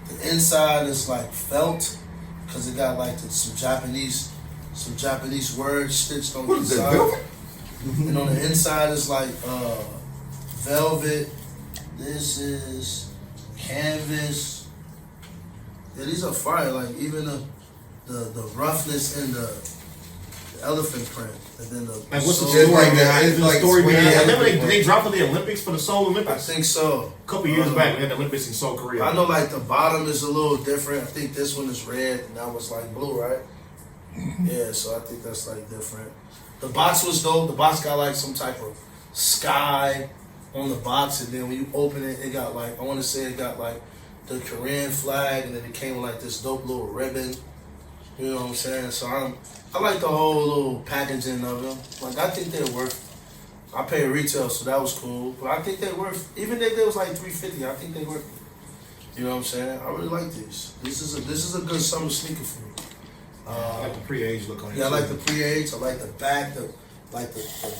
The inside is like felt, cause it got like some Japanese words stitched on the What is that, inside. velvet? And on the inside is like velvet. This is canvas. Yeah, these are fire. Like even the roughness in the elephant print, and then the Like what's the sole. story like behind it's the like story swinging behind? the Remember elephant they dropped for the Olympics for the Seoul I Olympics think so. a couple years back. We had the Olympics in Seoul, Korea. I know like the bottom is a little different. I think this one is red and that was like blue, right? Yeah, so I think that's like different. The box was dope. The box got like some type of sky on the box, and then when you open it, it got like, I want to say it got like the Korean flag, and then it came with like this dope little ribbon. You know what I'm saying? So I like the whole little packaging of them. Like I think they're worth. I paid retail, so that was cool. But I think they're worth. Even if it was like $350, I think they're worth it. You know what I'm saying? I really like these. This is a good summer sneaker for me. I like the pre-age look on it. Yeah, I too. like the pre-age. I like the back. The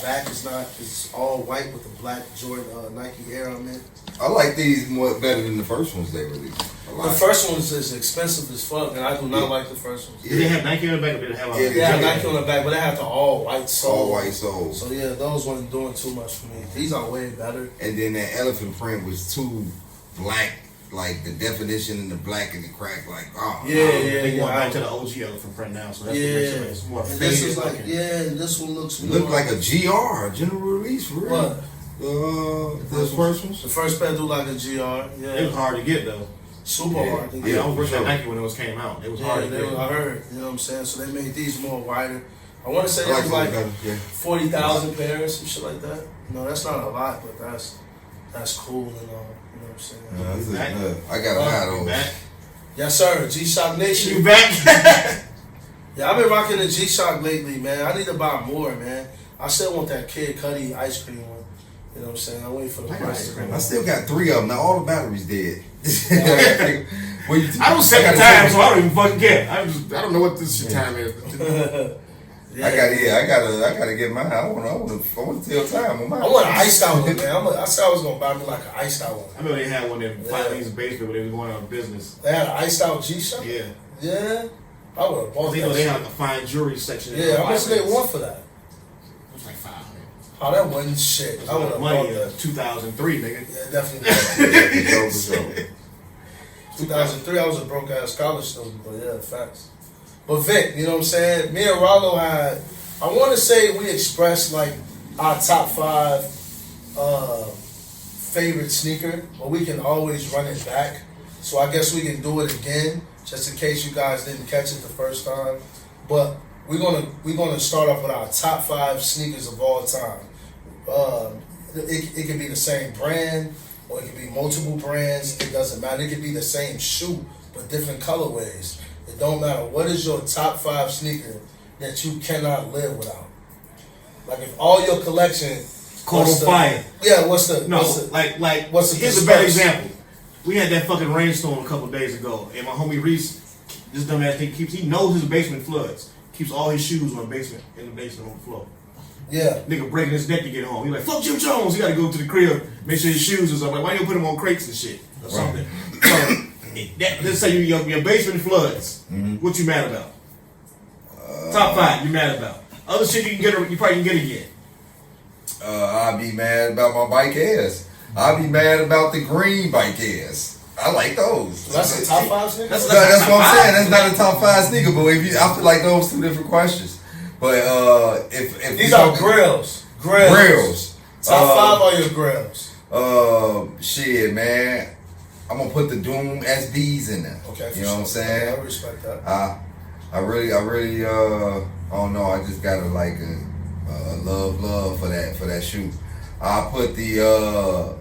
back is all white with the black Jordan Nike Air on it. I like these more better than the first ones they released. A The lot. first one's is expensive as fuck, and I do not like the first ones. Did they have Nike on the back or did they have Yeah, They have Nike on the back, but they have the all white sole. All white soles. So yeah, those wasn't doing too much for me. These are way better. And then that elephant print was too black, like the definition in the black and the crack, like Yeah, They yeah, going back yeah. to the OG elephant print now, so that's Yeah, what makes it it's more and faded this is like looking. and this one looks It more looked like a GR, general release, for real. What? The first ones. The first pair do like a GR. It was Yeah, hard to get though. super Yeah. hard. to Yeah, get. I was working sure. at Nike when those came out. It was Yeah, hard to they get. were, I heard. You know what I'm saying? So they made these more wider. I want to say I it like was it like better, yeah. 40,000 pairs, some shit like that. No, that's not a lot, but that's cool and all. You know what I'm saying? Yeah, that's Back. I gotta have You those. back? Yes, sir. G-Shock You Nation. back? Yeah, I've been rocking the G-Shock lately, man. I need to buy more, man. I still want that Kid Cudi ice cream one. You know what I'm saying? I'm waiting for the I got price ice to cream. come I up. still got 3 of them. Now all the batteries dead. I don't set the time, so I don't even fucking care. I don't know what this shit time is. I gotta get mine. I want to tell time on mine. I want an iced out one, man. I said I was gonna buy me like an iced out one. I remember they had one in Filene's basement when they was going out of business. They had an iced out G-Shock? Yeah. Yeah. I would have bought You that know they shit. had like a fine jewelry section. in Yeah, the how much did they Filene's. want for that? It was like $500. Oh, that wasn't shit. I would have bought Money in that. 2003, nigga. Yeah, definitely. For sure. 2003, I was a broke ass college student, but yeah, facts. But Vic, you know what I'm saying? Me and Rollo had, I want to say we expressed like our top 5 favorite sneaker, but we can always run it back. So I guess we can do it again, just in case you guys didn't catch it the first time. But we're gonna start off with our top 5 sneakers of all time. It can be the same brand, or it can be multiple brands. It doesn't matter. It could be the same shoe, but different colorways. It don't matter. What is your top 5 sneaker that you cannot live without? Like if all your collection Caught what's on fire. Yeah, what's the No, what's the, like what's the here's a better disperse? example. We had that fucking rainstorm a couple days ago, and my homie Reese, this dumbass thing he knows his basement floods. Keeps all his shoes in the basement on the floor. Yeah. Nigga breaking his neck to get home. He like, fuck Jim Jones. He got to go to the crib, make sure his shoes is up. Like, why you put him on crates and shit or something? So, let's say your basement floods. What you mad about? Top 5 you mad about. Other shit you probably can get again. I'll be mad about my bike ass. I'll be mad about the green bike ass. I like those. That's the top 5 sneakers? That's what I'm saying. That's not a top 5 sneaker, but I feel like those 2 different questions. But if These are grills. grills. Top 5 are your grills. Shit, man. I'm gonna put the Doom SBs in there. Okay, for you know what I'm sure. saying? I respect that. I really, I don't know. I just got a love for that shoe. I'll put the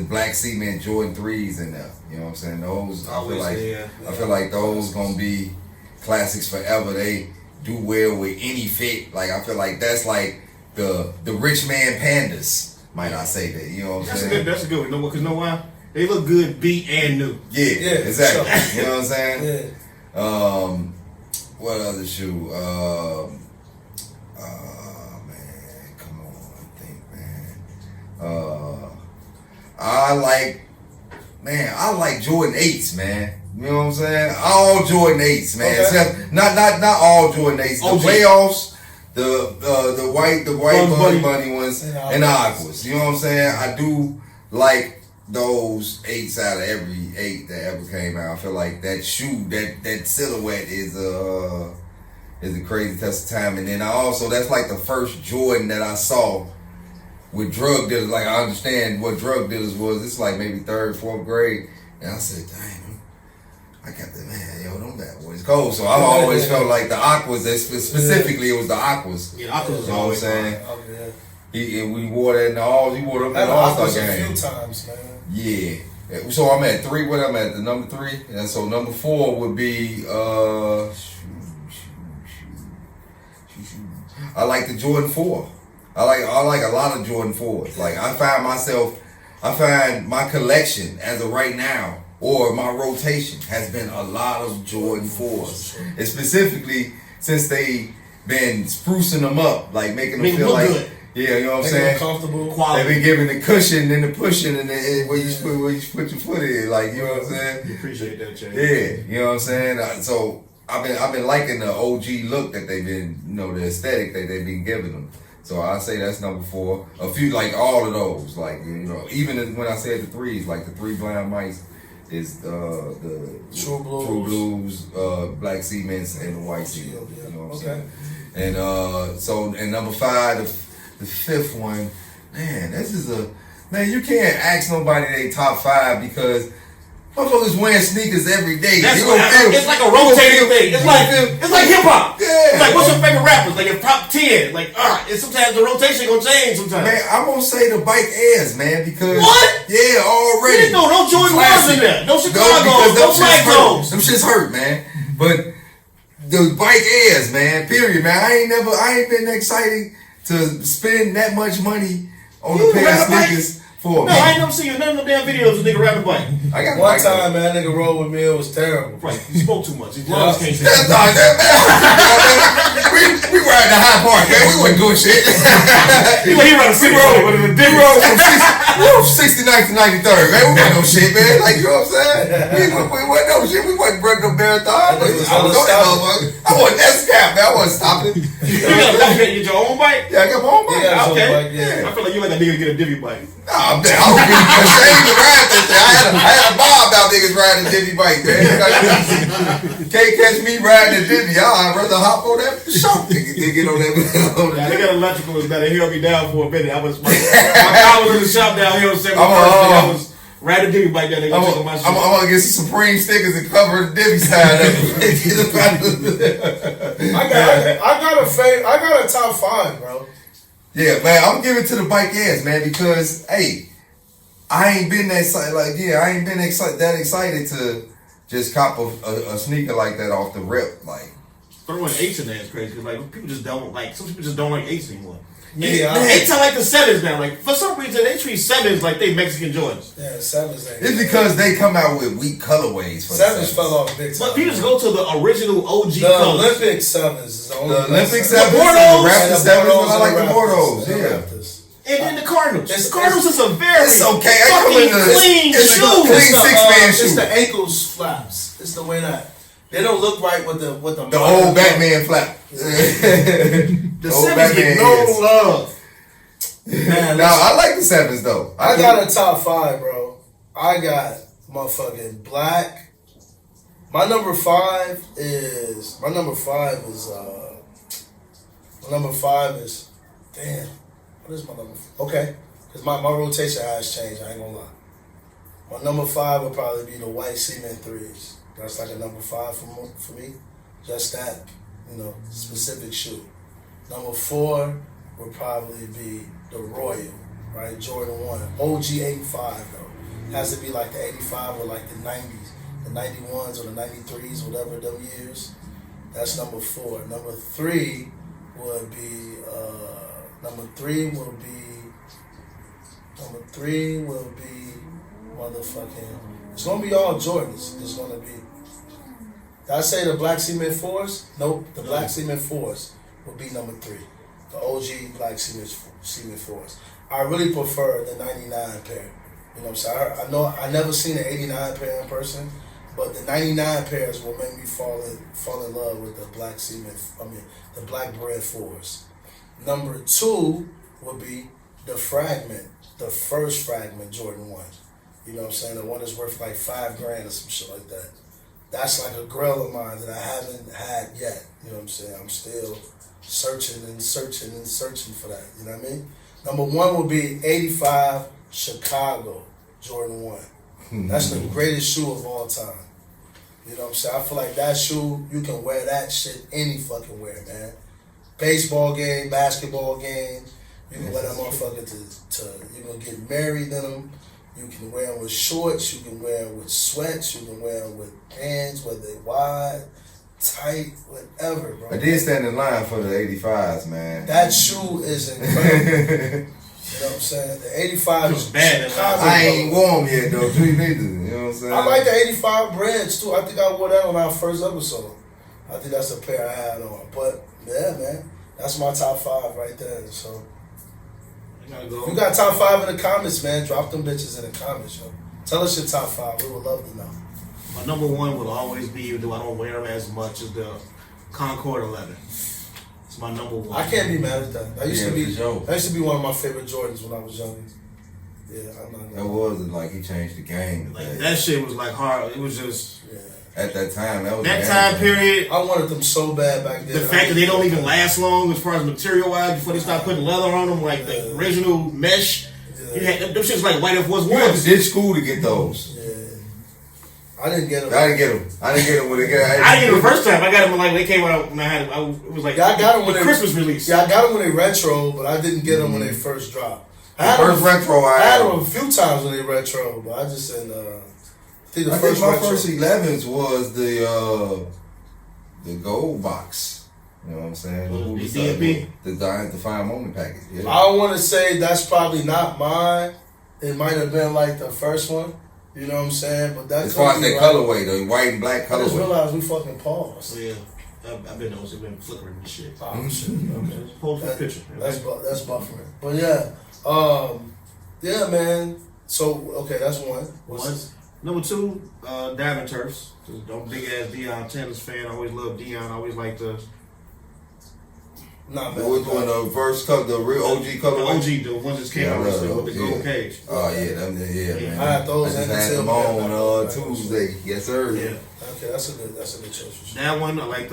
Black Cement Jordan 3s in there. You know what I'm saying? Those, I feel like those gonna be classics forever. They do well with any fit. Like I feel like that's like the rich man pandas. Might I say that? You know what I'm saying? That's a good one. Because know why? They look good, beat and new. Yeah, exactly. Sure. You know what I'm saying? Yeah. What other shoe? Man, come on, think, man. I like Jordan 8s, man. You know what I'm saying? All Jordan 8s, man. Okay. Except not all Jordan 8s. The playoffs, the white bunny ones, and the aquas. You know what I'm saying? I do like those 8s out of every 8 that ever came out. I feel like that shoe, that silhouette is a crazy test of time. And then that's like the first Jordan that I saw with drug dealers. Like, I understand what drug dealers was. It's like maybe 3rd, 4th grade. And I said, dang, I got the man, them bad boys cold. So I've always felt like the aquas, specifically it was the aquas. Yeah, aquas was you know what I'm always saying? Yeah. We wore that in the All-Star game. A few times, man. Yeah. So I'm at 3. What I'm at? The number 3. And so number 4 would be I like the Jordan 4. I like a lot of Jordan 4s. Like, I find my collection as of right now, or my rotation, has been a lot of Jordan 4s. And specifically since they been sprucing them up, like making them feel like good. Yeah, you know what I'm saying? Comfortable. They've been giving the cushion and the pushing and where you put your foot in, like, you know what I'm saying? You appreciate that, Jay. Yeah, you know what I'm saying? So I've been liking the OG look that they've been, the aesthetic that they've been giving them. So I say that's number 4. A few, like all of those, like, even when I said the 3s, like the 3 blind mice is the True Blues, Black Cements, and the White Seal. You know what I'm saying? And and number 5, the 5th one, man, you can't ask nobody they top 5 because motherfuckers wearing sneakers every day. It's like a rotating thing. It's like hip hop. Yeah. It's like, what's your favorite rappers? Like your top 10. Like, all right, and sometimes the rotation gonna change sometimes. Man, I'm gonna say the Bike Airs, man, because what? Yeah, already. You didn't know no Jordan 1s in there. No Chicago. No Flacos. Them shit's hurt, man. But the Bike Airs, man, period, man. I ain't been excited to spend that much money on a pair of sneakers for No, I ain't never seen none of them damn videos of nigga rapping bike. I got one time, man, that nigga rolled with me. It was terrible. Right, he spoke too much. His lungs can't say. That's not that, man. We were at the high park, man. We wasn't doing shit. He ran a city road, but in a big road from 69th to 93rd, man. We wasn't no shit, man. Like, you know what I'm saying? We wasn't no shit. We wasn't running no marathon. I wasn't that scap, man. I wasn't stopping. You got to get your own bike? Yeah, I got my own bike. Yeah, Okay. bike, yeah. I feel like you like a nigga to get a divvy bike. Nah, man, I was being ashamed to ride that thing. I had a mob out niggas riding a divvy bike, man. Can't catch me riding a divvy. I'd rather hop on that show nigga than get on that. Yeah, they got electrical is better. He held me down for a minute. My car was in the shop down here on 71st. I was riding a divvy bike down there. I'm gonna get some Supreme stickers and cover the divvy side of it. I got a top 5, bro. Yeah, man, I'm giving it to the Bike Airs, man, because hey, I ain't been that excited to just cop a sneaker like that off the rip, like. Throwing 8s in there is crazy. Like people just don't like. Some people just don't like 8s anymore. Yeah, 8s are like the 7s now. Like for some reason they treat 7s like they Mexican Jordans. Yeah, 7s ain't. It's because they come out with weak colorways. For 7s fell off big time. But people just go to the original OG the colors. Olympic 7s is the only. The Olympic 7s, The Bordeaux, the Raptor 7s, I like the Bordeaux. Yeah. And then the Cardinals. It's- The Cardinals is a very It's okay. fucking clean It's shoe. a clean six-man It's shoe. the ankles flaps. It's the way that they don't look right with the The old Batman flap. The old 7s Batman get no is. love. Man, No, I like the 7s though. I got a top 5, bro. I got motherfucking black. My number 5 is damn. What is my number? Okay, because my rotation has changed. I ain't gonna lie. My number 5 would probably be the white cement 3s. That's like a number 5 for me. Just that, specific shoe. Number 4 would probably be the Royal, right? Jordan 1. OG 85 though. Has to be like the 85 or like the 90s. The 91s or the 93s, whatever them years. That's number 4. Number 3 would be motherfucking. It's gonna be all Jordans. It's gonna be. Did I say the Black Cement 4s? Nope. The Black Cement 4s would be number 3. The OG Black Cement 4s. I really prefer the 99 pair You know what I'm saying? I know I never seen an 89 pair in person, but the 99 pairs will make me fall in love with the black cement. The black bread 4s. Number 2 would be the fragment, the first fragment Jordan 1. You know what I'm saying? The one that's worth like $5,000 or some shit like that. That's like a grail of mine that I haven't had yet. You know what I'm saying? I'm still searching for that. You know what I mean? Number 1 would be 85 Chicago Jordan 1. That's the greatest shoe of all time. You know what I'm saying? I feel like that shoe, you can wear that shit any fucking where, man. Baseball game, basketball game. You can wear that motherfucker you can get married in them. You can wear them with shorts. You can wear them with sweats. You can wear them with pants, whether they wide, tight, whatever, bro. I did stand in line for the 85s, man. That shoe is incredible. You know what I'm saying? The 85 is bad. I ain't warm yet, though. You neither. You know what I'm saying? I like the 85 brands, too. I think I wore that on our first episode. I think that's a pair I had on. But, yeah, man. That's my top 5 right there. So, if you got top 5 in the comments, man, drop them bitches in the comments, yo. Tell us your top 5. We would love to know. My number 1 will always be, even though I don't wear them as much, is the Concord 11. It's my number 1. I can't be mad at that. That used to be for sure. that used to be one of my favorite Jordans when I was younger. Yeah, I'm not That gonna. was like he changed the game. Like, that shit was like hard. It was just Yeah. At that time, that was that the time game. period. I wanted them so bad back then. The fact that they don't even last long as far as material wise before they start putting leather on them, like the original mesh. You had them shits like white F was You went to ones. ditch school to get those. Yeah. I didn't get them. I didn't get them. I didn't get them when they got. I didn't get them the first time. I got them like they came out when I had. It was like Yeah, I got them when they Christmas release. Yeah, I got them when they retro, but I didn't get them when they first dropped. I had First them, retro, I I had had them a few times when they retro, but I just didn't. I think my first 11s was the gold box. You know what I'm saying? The was DMP? the fine moment package. Yeah. I want to say that's probably not mine. It might have been like the first one. You know what I'm saying? But that As far as that right. colorway, the white and black I just colorway. realized we fucking paused. So yeah, I've been noticing, been flickering and shit. Oh shit. Okay. Just post a picture. That's buffering. But yeah, yeah, man. So okay, that's one. One. Number 2, Diamond Turfs. I'm a big ass Deion tennis fan. I always loved Deion. I always liked the Not bad. What was doing the first color, the real OG colorway? the ones that came Yeah, I out love with those, the gold yeah. cage. Oh yeah, man. I had those I just and had the them tail on back. Tuesday. Yes, sir. Yeah. Okay, that's a good choice for sure. That one, I like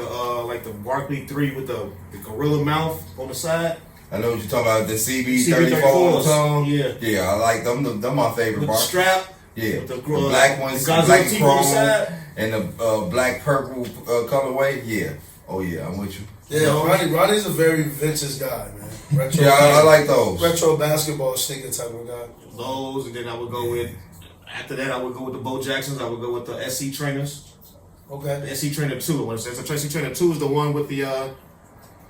the Barkley 3 with the gorilla mouth on the side. I know what you're talking about. The CB34s. CB34 tone. Yeah. Yeah, I like them. Them my favorite With the part. strap. Yeah, With the, the black ones, the Godzilla black teeth on the chrome, side. and the black purple colorway. Yeah. Oh yeah, I'm with you. Yeah, Ronnie's a very vintage guy, man. Retro Yeah, I like those. retro basketball sneaker type of guy. Those, and then I would go with. After that, I would go with the Bo Jacksons. I would go with the SC Trainers. Okay. The SC Trainer 2. I want to say the SC Trainer 2 is the one with the.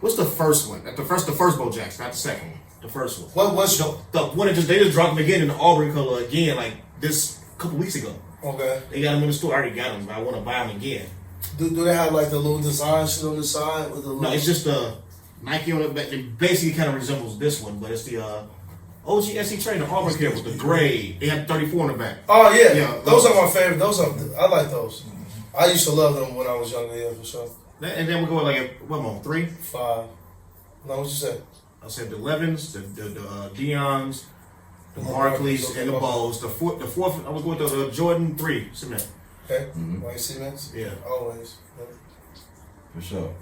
What's the first one? The first Bo Jackson, not the second one. The first one. What's The one that they just dropped them again in the Auburn color again, like this couple weeks ago. okay? They got them in the store. I already got them, but I want to buy them again. Do they have like the little design shit on the side with the little? No, it's just the Nike on the back. It basically kind of resembles this one, but it's the OG SC Trainer Auburn care with the gray. They have 34 on the back. Oh yeah, Yeah, those are my favorite. I like those. I used to love them when I was younger. Yeah, for sure. And then we go with like what am I on 3? 5. No, what you said? I said the 11s, the Deons, the Barclays, and the Bows. The fourth, I was going to the Jordan 3 cement. Okay. White cements. Yeah. Always. Yeah. For sure.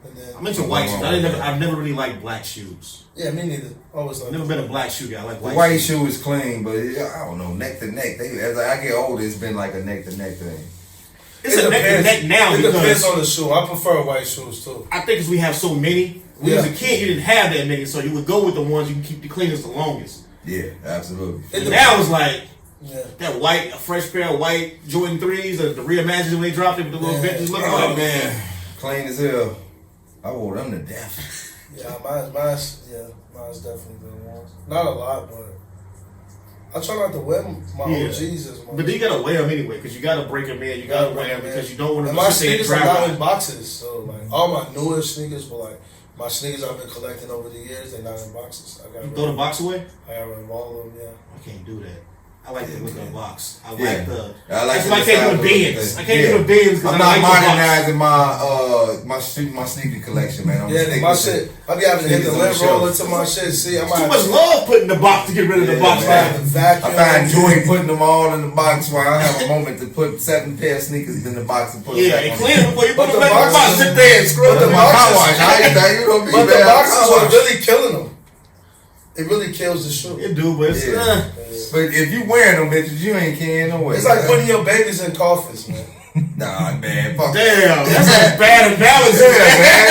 And then, I'm into white shoes. I've never really liked black shoes. yeah, me neither. Always I've like. never been a black shoe guy. I like The white, white shoes. shoe is clean, but I don't know, neck to neck. As I get older, it's been like a neck to neck thing. It's a neck to neck now It depends because on the shoe. I prefer white shoes too. I think because we have so many. When you was a kid, you didn't have that many, so you would go with the ones you can keep the cleanest the longest. Yeah, absolutely. It And now it's like Yeah. that a fresh pair of white Jordan 3s, the reimagined when they dropped it with the little Yeah. vintage look Oh on it. man, clean as hell. I wore them to death. Yeah, mine's definitely been ones. Not a lot, but I try not to wear my Yeah. OGs as much. But then you gotta wear them anyway because you gotta break them in. You gotta wear them because you don't want And to my just say sneakers are drive not in by. boxes, so like all my newer sneakers, but like my sneakers I've been collecting over the years, they're not in boxes. I You throw the box away? I gotta revolve them. Yeah. I can't do that. I like the look of the box. I Yeah. like the. I like That's the why I can't do the design bins. of I it. can't do the bins. I'm not modernizing my sneaker collection, man. My shit. I be having to hit the lint roller to my shit. See, I'm Too much love putting the box to get rid of the box. I vacuum. I find joy putting them all in the box while I have a moment to put 7 pair of sneakers in the box and put them back Yeah, on. clean them before you put But them the back in the box. boxes- Sit there and screw but the them. My car boxes- wash. I ain't that you don't be But the bad. boxes Car are wash. really killing them. It really kills the shoe. It do, but it's, Yeah. But if you wearing them bitches, you ain't carrying no way. It's like putting your babies in coffins, man. Nah, man. Fuck damn, that's a bad analogy. yeah, man.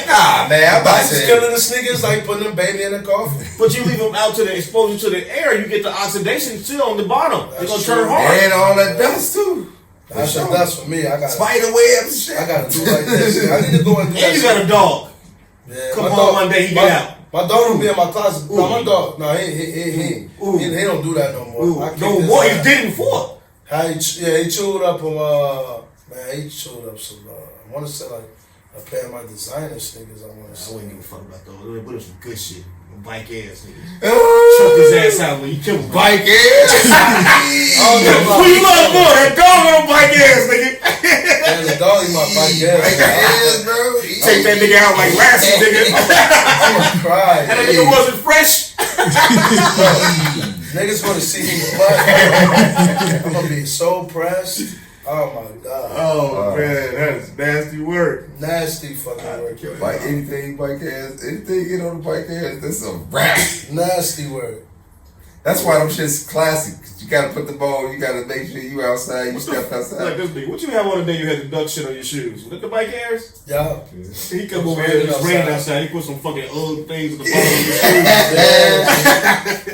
Nah, man. I'm about to Boxes say. killing the sneakers like putting a baby in a coffin. But you leave them out to the exposure to the air, you get the oxidation still on the bottom. They're gonna turn hard. And all that dust too. That's for me. I got. Spider webs and shit. I gotta do like this. I need to go and do that. And you got a dog. Yeah, Come my home dog- one day, he my, get out. My dog will be in my closet. No, my Ooh. dog. No, he don't do that no more. Ooh, I kicked no his more, ass. he did it before. He chewed up he chewed up some. I want to say like a pair of my designer sneakers. I want to I say. wouldn't give a fuck about those. They put him some good shit. Bike ass nigga. Oh, Choke his ass out when you kill him. bike ass. Who you love more? That dog or them bike ass nigga? Man, the dog in my bike, Bike yeah. ass, bro. Take that nigga out like Lassie, nigga. I'm gonna cry. That nigga wasn't fresh. Niggas want to see me butt. I'm gonna be so pressed. Oh my god. Oh man, that's nasty work. Nasty fucking work. Bike anything bike ass, anything get on the bike ass, that's a wrap. Nasty work. That's why them shit's classic. 'Cause you gotta put the ball, you gotta make sure you outside, you step Like outside. this nigga. What you have on the day you had the duck shit on your shoes? With the bike airs? Yeah. He come over here and it's raining outside. He put some fucking old things at the bottom of his shoes.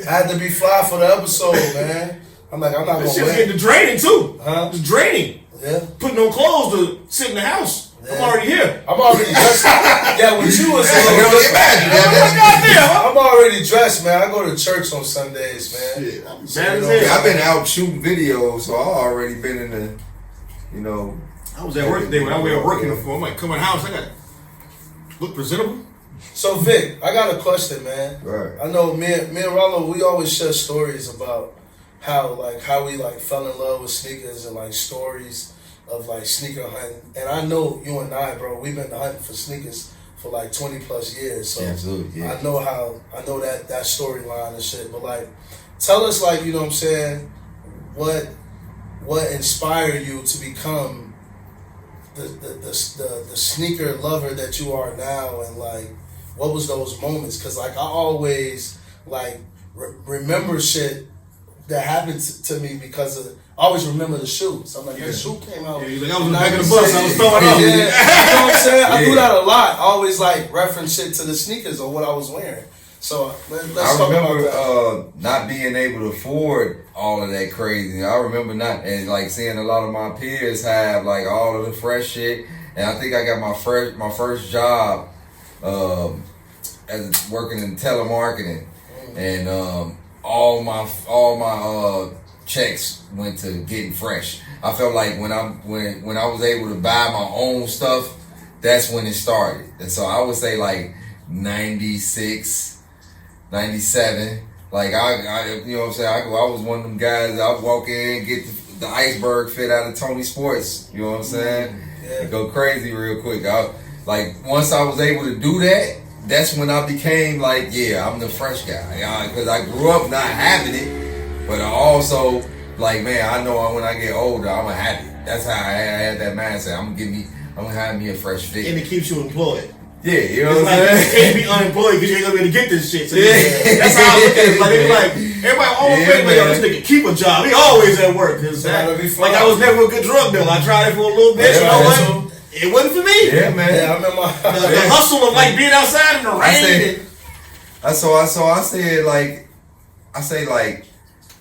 I had to be fly for the episode, man. I'm like, I'm not That gonna shit's wear. getting draining too. Huh? It's draining. Yeah. Putting on clothes to sit in the house. I'm Yeah. already here. I'm already dressed. Yeah, with you was You know, imagine that. Goddamn. I'm already dressed, man. I go to church on Sundays, man. Shit, I'm So, sad you as know, hell. I've been out shooting videos, so I already been in the, you know. I was at work today when I wear a work uniform. I'm like, come in the house, I got look presentable. So Vic, I got a question, man. Right. I know me and Rollo, we always share stories about how we fell in love with sneakers and like stories of like sneaker hunting. And I know you and I, bro, we've been hunting for sneakers for like 20 plus years. So Absolutely, yeah. I know that storyline and shit. But like, tell us, like, you know what I'm saying, what inspired you to become the sneaker lover that you are now, and like what was those moments? Because like I always like remember shit that happened to me because of, I always remember the shoes. I'm like, the shoe came out. Yeah, he's like, I was in the back of the bus, I was throwing up. Yeah, you know what I'm saying? I do Yeah. that a lot. I always like reference shit to the sneakers or what I was wearing. So let's I talk about remember that. not being able to afford all of that crazy. I remember not, and like seeing a lot of my peers have like all of the fresh shit. And I think I got my first job as working in telemarketing, and all my checks went to getting fresh. I felt like when I was able to buy my own stuff, that's when it started. And so I would say like 96, 97. Like I you know what I'm saying? I was one of them guys. I'd walk in, get the iceberg fit out of Tony Sports. You know what I'm saying? Yeah. And go crazy real quick. Once I was able to do that, that's when I became like, yeah, I'm the fresh guy. Because I grew up not having it, but I also like, man, I know when I get older, I'm gonna have it. That's how I had that mindset. I'm gonna have me a fresh fit. And it keeps you employed. Yeah, you know It's what I'm like you saying? can't be unemployed because you ain't gonna be able to get this shit. So Yeah. that's how I look at it. Like, it's like everybody always Yeah, think, man. this nigga keep a job. He always at work. Cause Gotta be fun. like I was never a good drug dealer. I tried it for a little bit. Yeah, You know that's what? It wasn't for me. Yeah, man. Yeah, I remember. The hustle of like being outside in the I rain. say like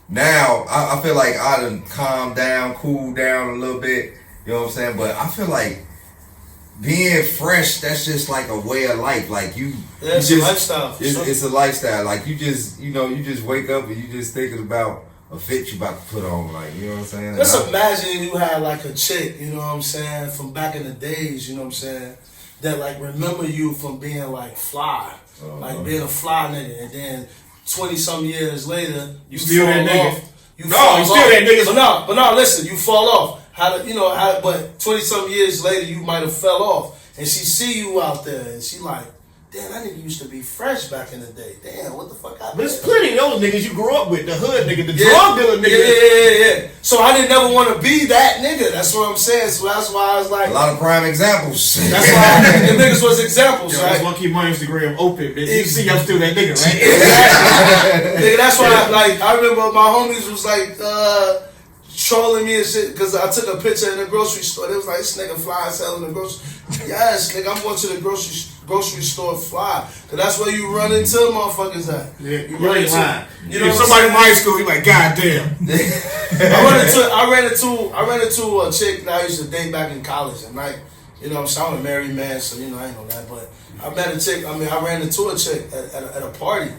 now I feel like I done calmed down, cooled down a little bit. You know what I'm saying? But I feel like being fresh, that's just like a way of life. Like you, Yeah, it's you a just, lifestyle. It's a lifestyle. Like you just wake up and you just thinking about a fit you about to put on. Like, you know what I'm saying? Just imagine you had like a chick, you know what I'm saying, from back in the days, you know what I'm saying, that like remember you from being like fly, like being a fly nigga, and then 20 some years later, you Still fall that nigga. off. you No, fall you off. still that nigga. But no, listen, you fall off. But 20-something years later, you might have fell off. And she see you out there, and she like, damn, that nigga used to be fresh back in the day. Damn, what the fuck happened? But it's plenty of those niggas you grew up with. The hood nigga, the drug dealer nigga. Yeah. So I didn't never want to be that nigga. That's what I'm saying. So that's why I was like, A lot of prime examples. that's why the niggas was examples, Yo, right? that's why I keep my Instagram open, bitch. You see, I'm still that nigga, right? Nigga, that's why I remember my homies was like trolling me and shit because I took a picture in the grocery store. They was like, this nigga fly as hell in the grocery. Yes, nigga, I'm going to the grocery store fly. Cause that's where you run into motherfuckers at. Yeah, you you run ain't into, lying. you know If somebody in my school, you like, God damn. I ran into a chick that I used to date back in college, and like, you know what I'm saying, I'm a married man, so you know I ain't know that, but I met a chick. I mean, I ran into a chick at a party,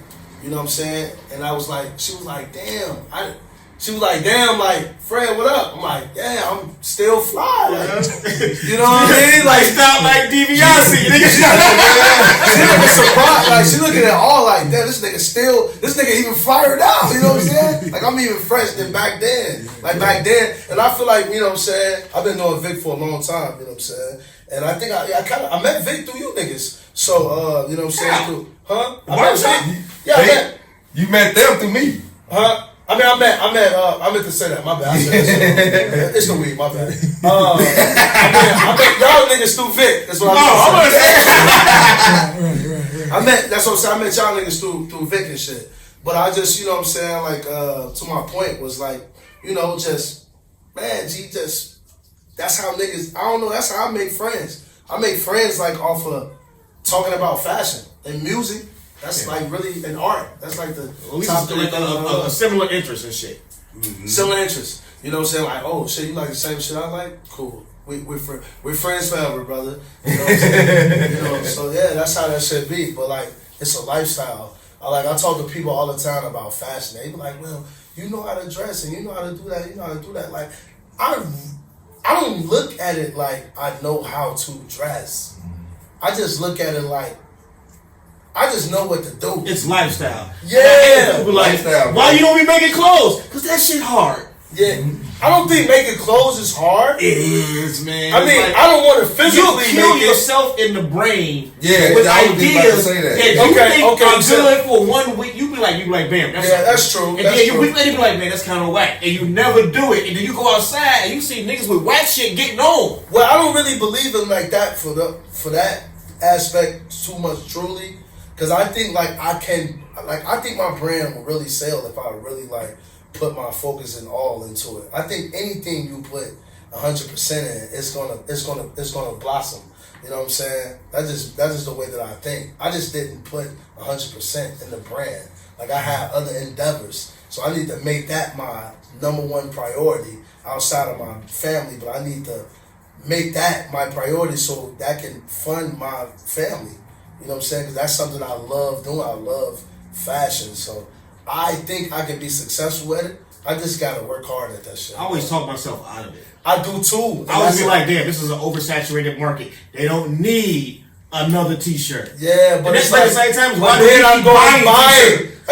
you know what I'm saying, and I was like, she was like, damn, like, Fred, what up? I'm like, yeah, I'm still fly, like, you know what I mean, like, Stop like DiBiase, nigga. she looking surprised, like she looking at all like, damn, this nigga even fired out, you know what I'm saying? Like I'm even fresh than back then. Like back then, and I feel like, you know what I'm saying, I've been knowing Vic for a long time, you know what I'm saying? And I think I met Vic through you niggas. So you know what I'm saying? Through, huh? I met Vic. Yeah, I met. You met them through me. Huh? I meant to say that, my bad. I said that. It's the weed, my bad. I met y'all niggas through Vic. That's what I'm saying. That's what I'm saying. I met y'all niggas through Vic and shit. But I just, you know what I'm saying, like, to my point was like, you know, just, man, that's how niggas, I don't know, that's how I make friends. I make friends like off of talking about fashion and music. That's like really an art. That's like the top like a similar interest and shit. Mm-hmm. Similar interest. You know what I'm saying? Like, oh shit, you like the same shit I like? Cool. We're friends forever, brother. You know what I'm saying? You know, so yeah, that's how that shit be. But like, it's a lifestyle. I talk to people all the time about fashion. They be like, well, you know how to dress and you know how to do that. You know how to do that. Like, I don't look at it like I know how to dress. I just look at it like I just know what to do. It's lifestyle. Yeah. People like, lifestyle, why you don't be making clothes? Because that shit hard. Yeah. I don't think making clothes is hard. It is, man. I mean, I don't want to physically you'll kill make it. yourself in the brain I was with just about to ideas say that. that you think okay, are good for 1 week. You be like, bam, that's true. And then you week later you be like, man, that's kind of whack. And you never do it. And then you go outside and you see niggas with whack shit getting on. Well, I don't really believe in like that for that aspect too much, truly. Because I think I think my brand will really sell if I really like put my focus and all into it. I think anything you put 100% in, it's gonna blossom. You know what I'm saying? That's just the way that I think. I just didn't put 100% in the brand. Like I had other endeavors, so I need to make that my #1 priority outside of my family. But I need to make that my priority so that can fund my family. You know what I'm saying? Because that's something I love doing. I love fashion. So I think I can be successful at it. I just got to work hard at that shit. I always talk myself out of it. I do too. I always be like, damn, this is an oversaturated market. They don't need another t-shirt. Yeah, but it's like like, the same time, but then I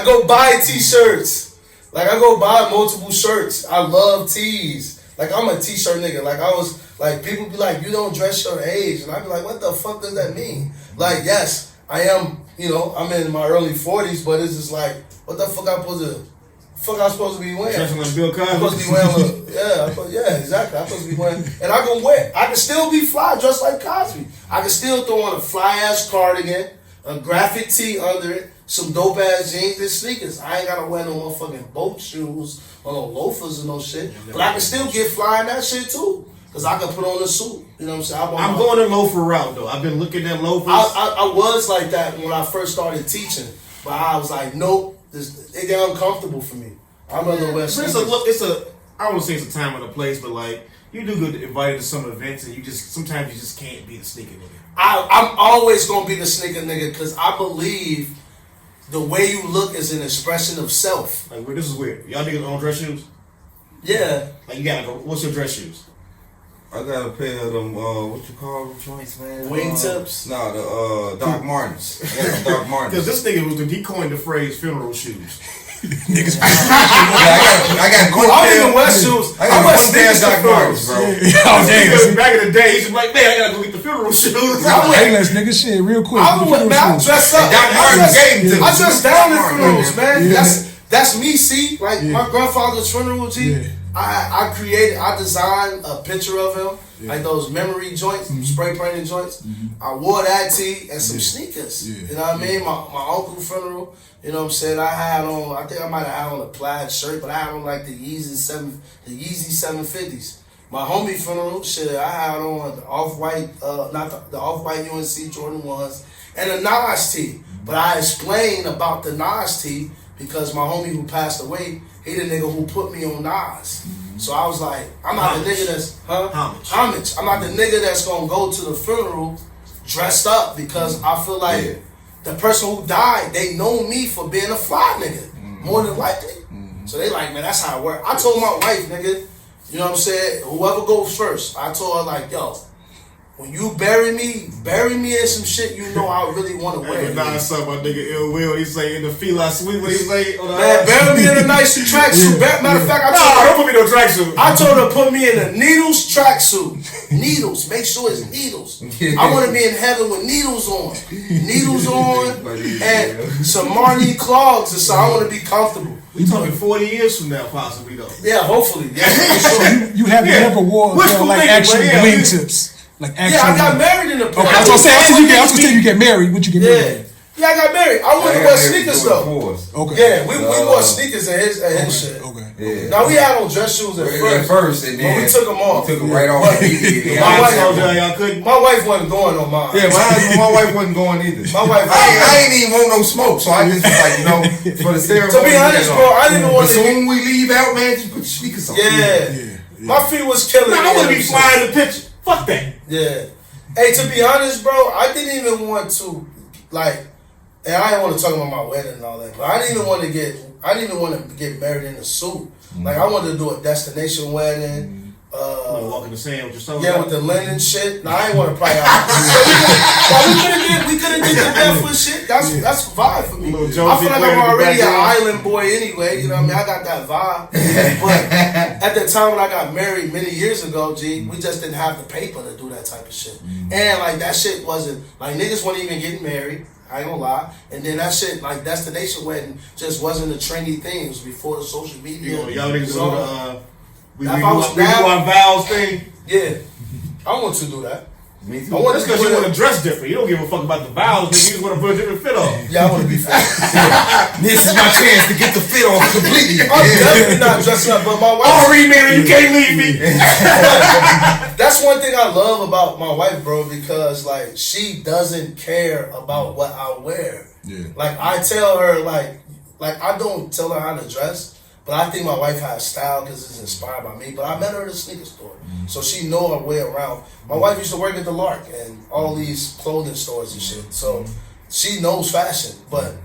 go buy t-shirts. Like I go buy multiple shirts. I love tees. Like I'm a t-shirt nigga. Like I was like, people be like, you don't dress your age, and I be like, what the fuck does that mean? Like, yes, I am. You know, I'm in my early 40s, but it's just like, what the fuck I'm supposed to be wearing? Dressing like Bill Cosby. I'm supposed to be wearing yeah, exactly. I'm supposed to be wearing, and I can still be fly, dressed like Cosby. I can still throw on a fly ass cardigan, a graphic tee under it, some dope ass jeans and sneakers. I ain't gotta wear no motherfucking boat shoes or no loafers and no shit. But I can still get fly in that shit too. Cause I can put on a suit, you know what I'm saying? I'm going the loafer route though. I've been looking at loafers. I was like that when I first started teaching, but I was like, nope, it got uncomfortable for me. I'd rather wear sneakers. I don't say it's a time and a place, but like you do get invited to some events, and sometimes you just can't be the sneaker nigga. I'm always gonna be the sneaker nigga because I believe the way you look is an expression of self. Like, this is weird. Y'all niggas own dress shoes? Yeah. Like, you gotta go. What's your dress shoes? I got a pair of them, what you call them joints, man? Wingtips? No, the Doc Martens. I got them Doc Martens. Because this nigga he coined the phrase funeral shoes. Niggas. I got I don't even wear shoes. I wear sneakers to funerals, bro. Oh, damn. Back in the day, he was like, man, I gotta go get the funeral shoes. Payless, nigga, shit, real quick. I dress up. I dress down in funerals, man. That's me, see? Like, my grandfather's funeral, G. Yeah. I designed a picture of him, like those memory joints, spray painted joints. I wore that tee and some sneakers. You know what I mean? My uncle's funeral, you know what I'm saying? I had on, I think I might have had on a plaid shirt, but I had on like the Yeezy 750s. My homie funeral, shit, I had on the off-white, not the off-white UNC Jordan 1s, and a Nas tee. But I explained about the Nas tee because my homie who passed away, he the nigga who put me on Nas. So I was like, I'm not the nigga that's, homage. I'm not the nigga that's gonna go to the funeral dressed up because I feel like the person who died, they know me for being a fly nigga, more than likely. So they like, man, that's how it works. I told my wife, nigga, you know what I'm saying? Whoever goes first, I told her like, yo, when you bury me in some shit you know I really want to wear. Nah, something about nigga Ill Will. He say in the Fila Suite, what he say? Man, bury me in a nice tracksuit. Matter of fact, don't put me in no tracksuit. I told her to put me in a needles tracksuit. Needles, make sure it's needles. I want to be in heaven with needles on. Needles on and some Marnie clogs or something. I want to be comfortable. We talking 40 years from now, possibly though. Yeah, hopefully. Yeah, So you haven't never wore like actual bling tips. Like actually, I got married in the past. Okay, I was gonna say, you get married. Would you get married? Yeah, I got married. I wanted to wear sneakers though. Okay. Yeah, we wore sneakers in his shit. Okay. Yeah. Now we had on dress shoes at first, and then we took them off. We took them right off. My wife wasn't going on mine. Yeah, my wife wasn't going either. My wife, I ain't even want no smoke, so I just was like, you know, for the ceremony. To be honest, bro, I didn't even want to. But soon we leave out, man, just put your sneakers on. Yeah. My feet was killing me. I want to be flying the picture. Fuck that. Yeah. Hey, to be honest, bro, I didn't even want to, like, and I didn't want to talk about my wedding and all that, but I didn't even want to get married in a suit. Like, I wanted to do a destination wedding. Walking the sand with your son. Yeah, with the linen shit. Now I ain't want to probably. We couldn't get the barefoot shit. That's vibe for me. I feel like I'm already an island boy anyway. You know what I mean? I got that vibe. But at the time when I got married many years ago, G, we just didn't have the paper to do that type of shit. And like that shit wasn't like niggas weren't even getting married. I ain't gonna lie. And then that shit, like destination wedding, just wasn't a trendy thing. It was before the social media. Y'all niggas go to we do our vows thing. Yeah, I want to do that. Me too. That's because you want to dress different. You don't give a fuck about the vows. You just want to put a different fit on. Yeah, I want to be fit. This is my chance to get the fit on completely. I'm definitely not dressing up, but my wife. Ari, man, you can't leave me. That's one thing I love about my wife, bro, because like she doesn't care about what I wear. Yeah. Like I tell her, like I don't tell her how to dress. But I think my wife has style because it's inspired by me. But I met her at a sneaker store. So she know her way around. My wife used to work at the Lark and all these clothing stores and shit. So she knows fashion. But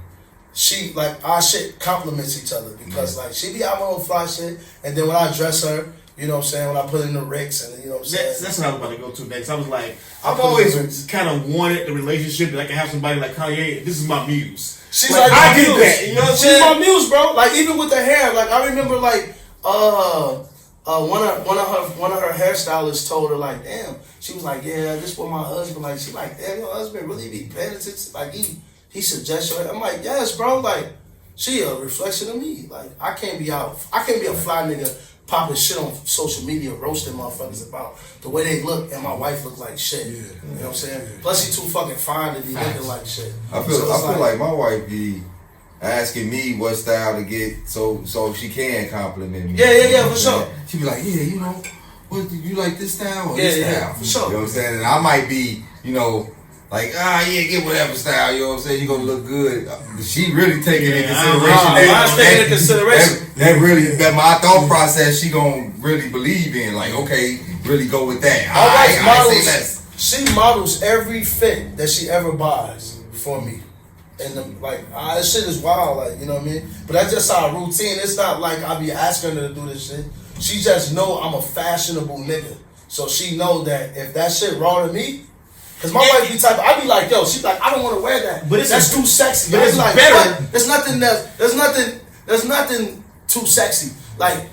she, like, our shit complements each other. Because, like, she be out on fly shit. And then when I dress her, you know what I'm saying, when I put in the Ricks and, you know what I'm saying. That's what I was about to go to next. I was like, I've always kind of wanted the relationship that I can have somebody like Kanye. This is my muse. She's like I get that. You know what I'm saying? She's my muse, bro. Like even with the hair, like I remember, like one of her hairstylists told her, like, damn. She was like, yeah, this is what my husband like. She like, damn, your husband really be paying attention. Like he suggests your hair. I'm like, yes, bro. Like she a reflection of me. Like I can't be a fly nigga popping shit on social media, roasting motherfuckers about the way they look, and my wife look like shit. Yeah. You know what I'm saying? Plus, she too fucking fine to be looking like shit. I feel like my wife be asking me what style to get, so she can compliment me. Yeah, for sure. She be like, yeah, you know, what you like this style or this style? Yeah, for sure. You know what I'm saying? And I might be, you know, like, get whatever style, you know what I'm saying? You're gonna look good. She really taking into consideration. That my thought process, she gonna really believe in. Like, okay, really go with that. She models every fit that she ever buys for me. And this shit is wild, like, you know what I mean? But that's just our routine. It's not like I be asking her to do this shit. She just know I'm a fashionable nigga. So she know that if that shit raw to me, cause my wife be I be like, yo, she like, I don't want to wear that. But that's too sexy. But it's like, better. There's nothing There's nothing too sexy. Like,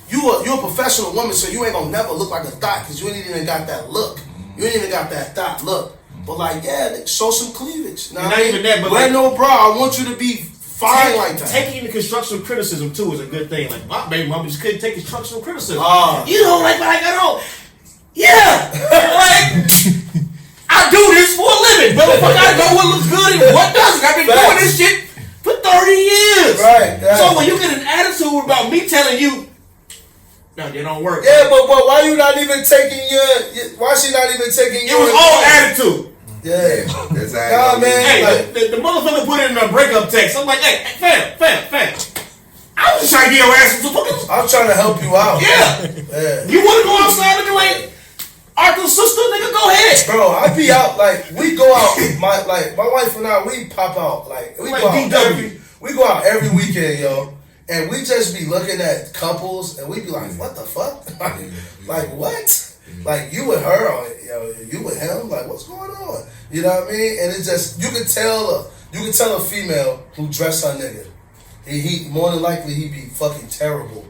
you're a professional woman, so you ain't gonna never look like a thot because you ain't even got that look. You ain't even got that thot look. But like, yeah, show some cleavage. Now, not even that, but wear like, no bra. I want you to be fine like that. Taking into constructive criticism too is a good thing. Like my baby mama just couldn't take constructive criticism. You don't like what I got on? Yeah, like I do this for a living, motherfucker. I know what looks good and what doesn't. I've been doing this shit for 30 years. Right. So when you get an attitude about me telling you, no, they don't work. Yeah, but why you not even taking why she not even taking your? It was all attitude. Yeah, That's nah, man. Hey, like, the motherfucker put it in a breakup text. I'm like, hey, fam. I was just trying to get your ass some fucking. I'm trying to help you out. Yeah. You want to go outside looking like Arthur's sister? Nigga, go ahead. Bro, I be out like we go out. My wife and I, we pop out like we Like go out DW. we go out every weekend, yo. And we just be looking at couples, and we be like, "What the fuck? Like what? Like you with her, or you with him? Like what's going on? You know what I mean?" And it's just you can tell a female who dress her nigga. He more than likely he be fucking terrible.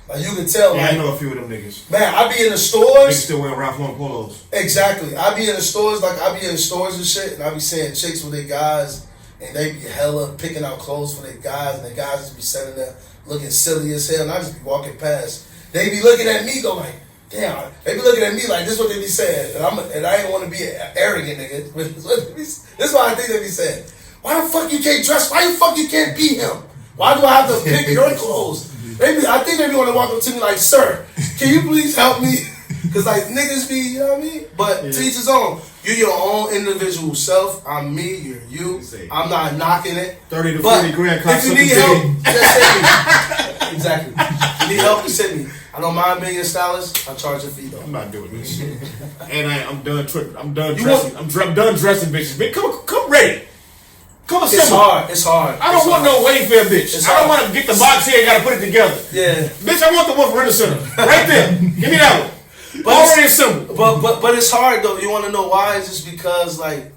Like you can tell. Yeah, like, I know a few of them niggas. Man, I be in the They stores. still wearing Ralph Lauren polos. Exactly. I be in the stores, and shit, and I be seeing chicks with their guys, and they be hella picking out clothes for their guys, and their guys just be sitting there looking silly as hell, and I just be walking past. They be looking at me, go like, damn. They be looking at me like, this is what they be saying, and I ain't want to be an arrogant nigga. This is what I think they be saying. Why the fuck you can't dress? Why the fuck you can't be him? Why do I have to pick your clothes? I think they be want to walk up to me like, sir, can you please help me? Because like niggas be, you know what I mean? But to each his own. You're your own individual self. I'm me, you're you. I'm not knocking it. 30 to But 40 grand if you need help, just hit me. Exactly. If you need help, just hit me. I don't mind being a stylist. I charge a fee though. I'm not doing this shit. And I'm done tripping. I'm done dressing. I'm done dressing bitches. Bitch, come ready. Come on, It's hard. It's hard. I don't want no Wayfair bitch. It's I don't hard. want to get the box here and gotta put it together. Yeah. Bitch, I want the one from Rent Center. Right there. Give me that one. But Already assembled. But it's hard though. You want to know why? It's just because like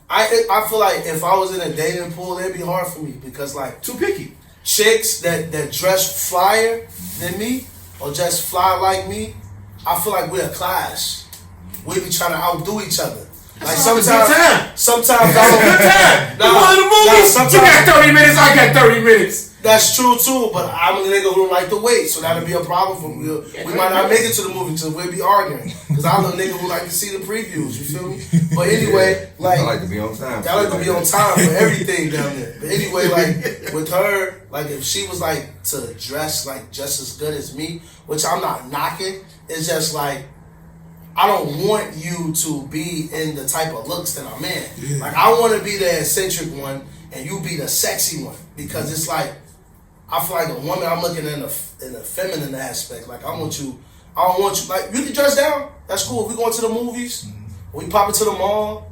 I feel like if I was in a dating pool, it'd be hard for me because like Too picky. chicks that dress flyer than me or just fly like me, I feel like we're a clash. We be trying to outdo each other. Like sometimes I don't. Good time. You want the movies? sometimes- You got 30 minutes. I got 30 minutes. That's true too, but I'm a nigga who don't like to wait, so that'll be a problem for me. We might not make it to the movie because we'll be arguing. Because I'm a nigga who like to see the previews, you feel me? But anyway, like I like to be on time. I like to be on time for everything down there. But anyway, like with her, like if she was like to dress like just as good as me, which I'm not knocking, it's just like I don't want you to be in the type of looks that I'm in. Yeah. Like I want to be the eccentric one and you be the sexy one because it's like I feel like a woman I'm looking in the feminine aspect. Like I don't want you like you can dress down. That's cool. If we going to the movies, we pop into the mall,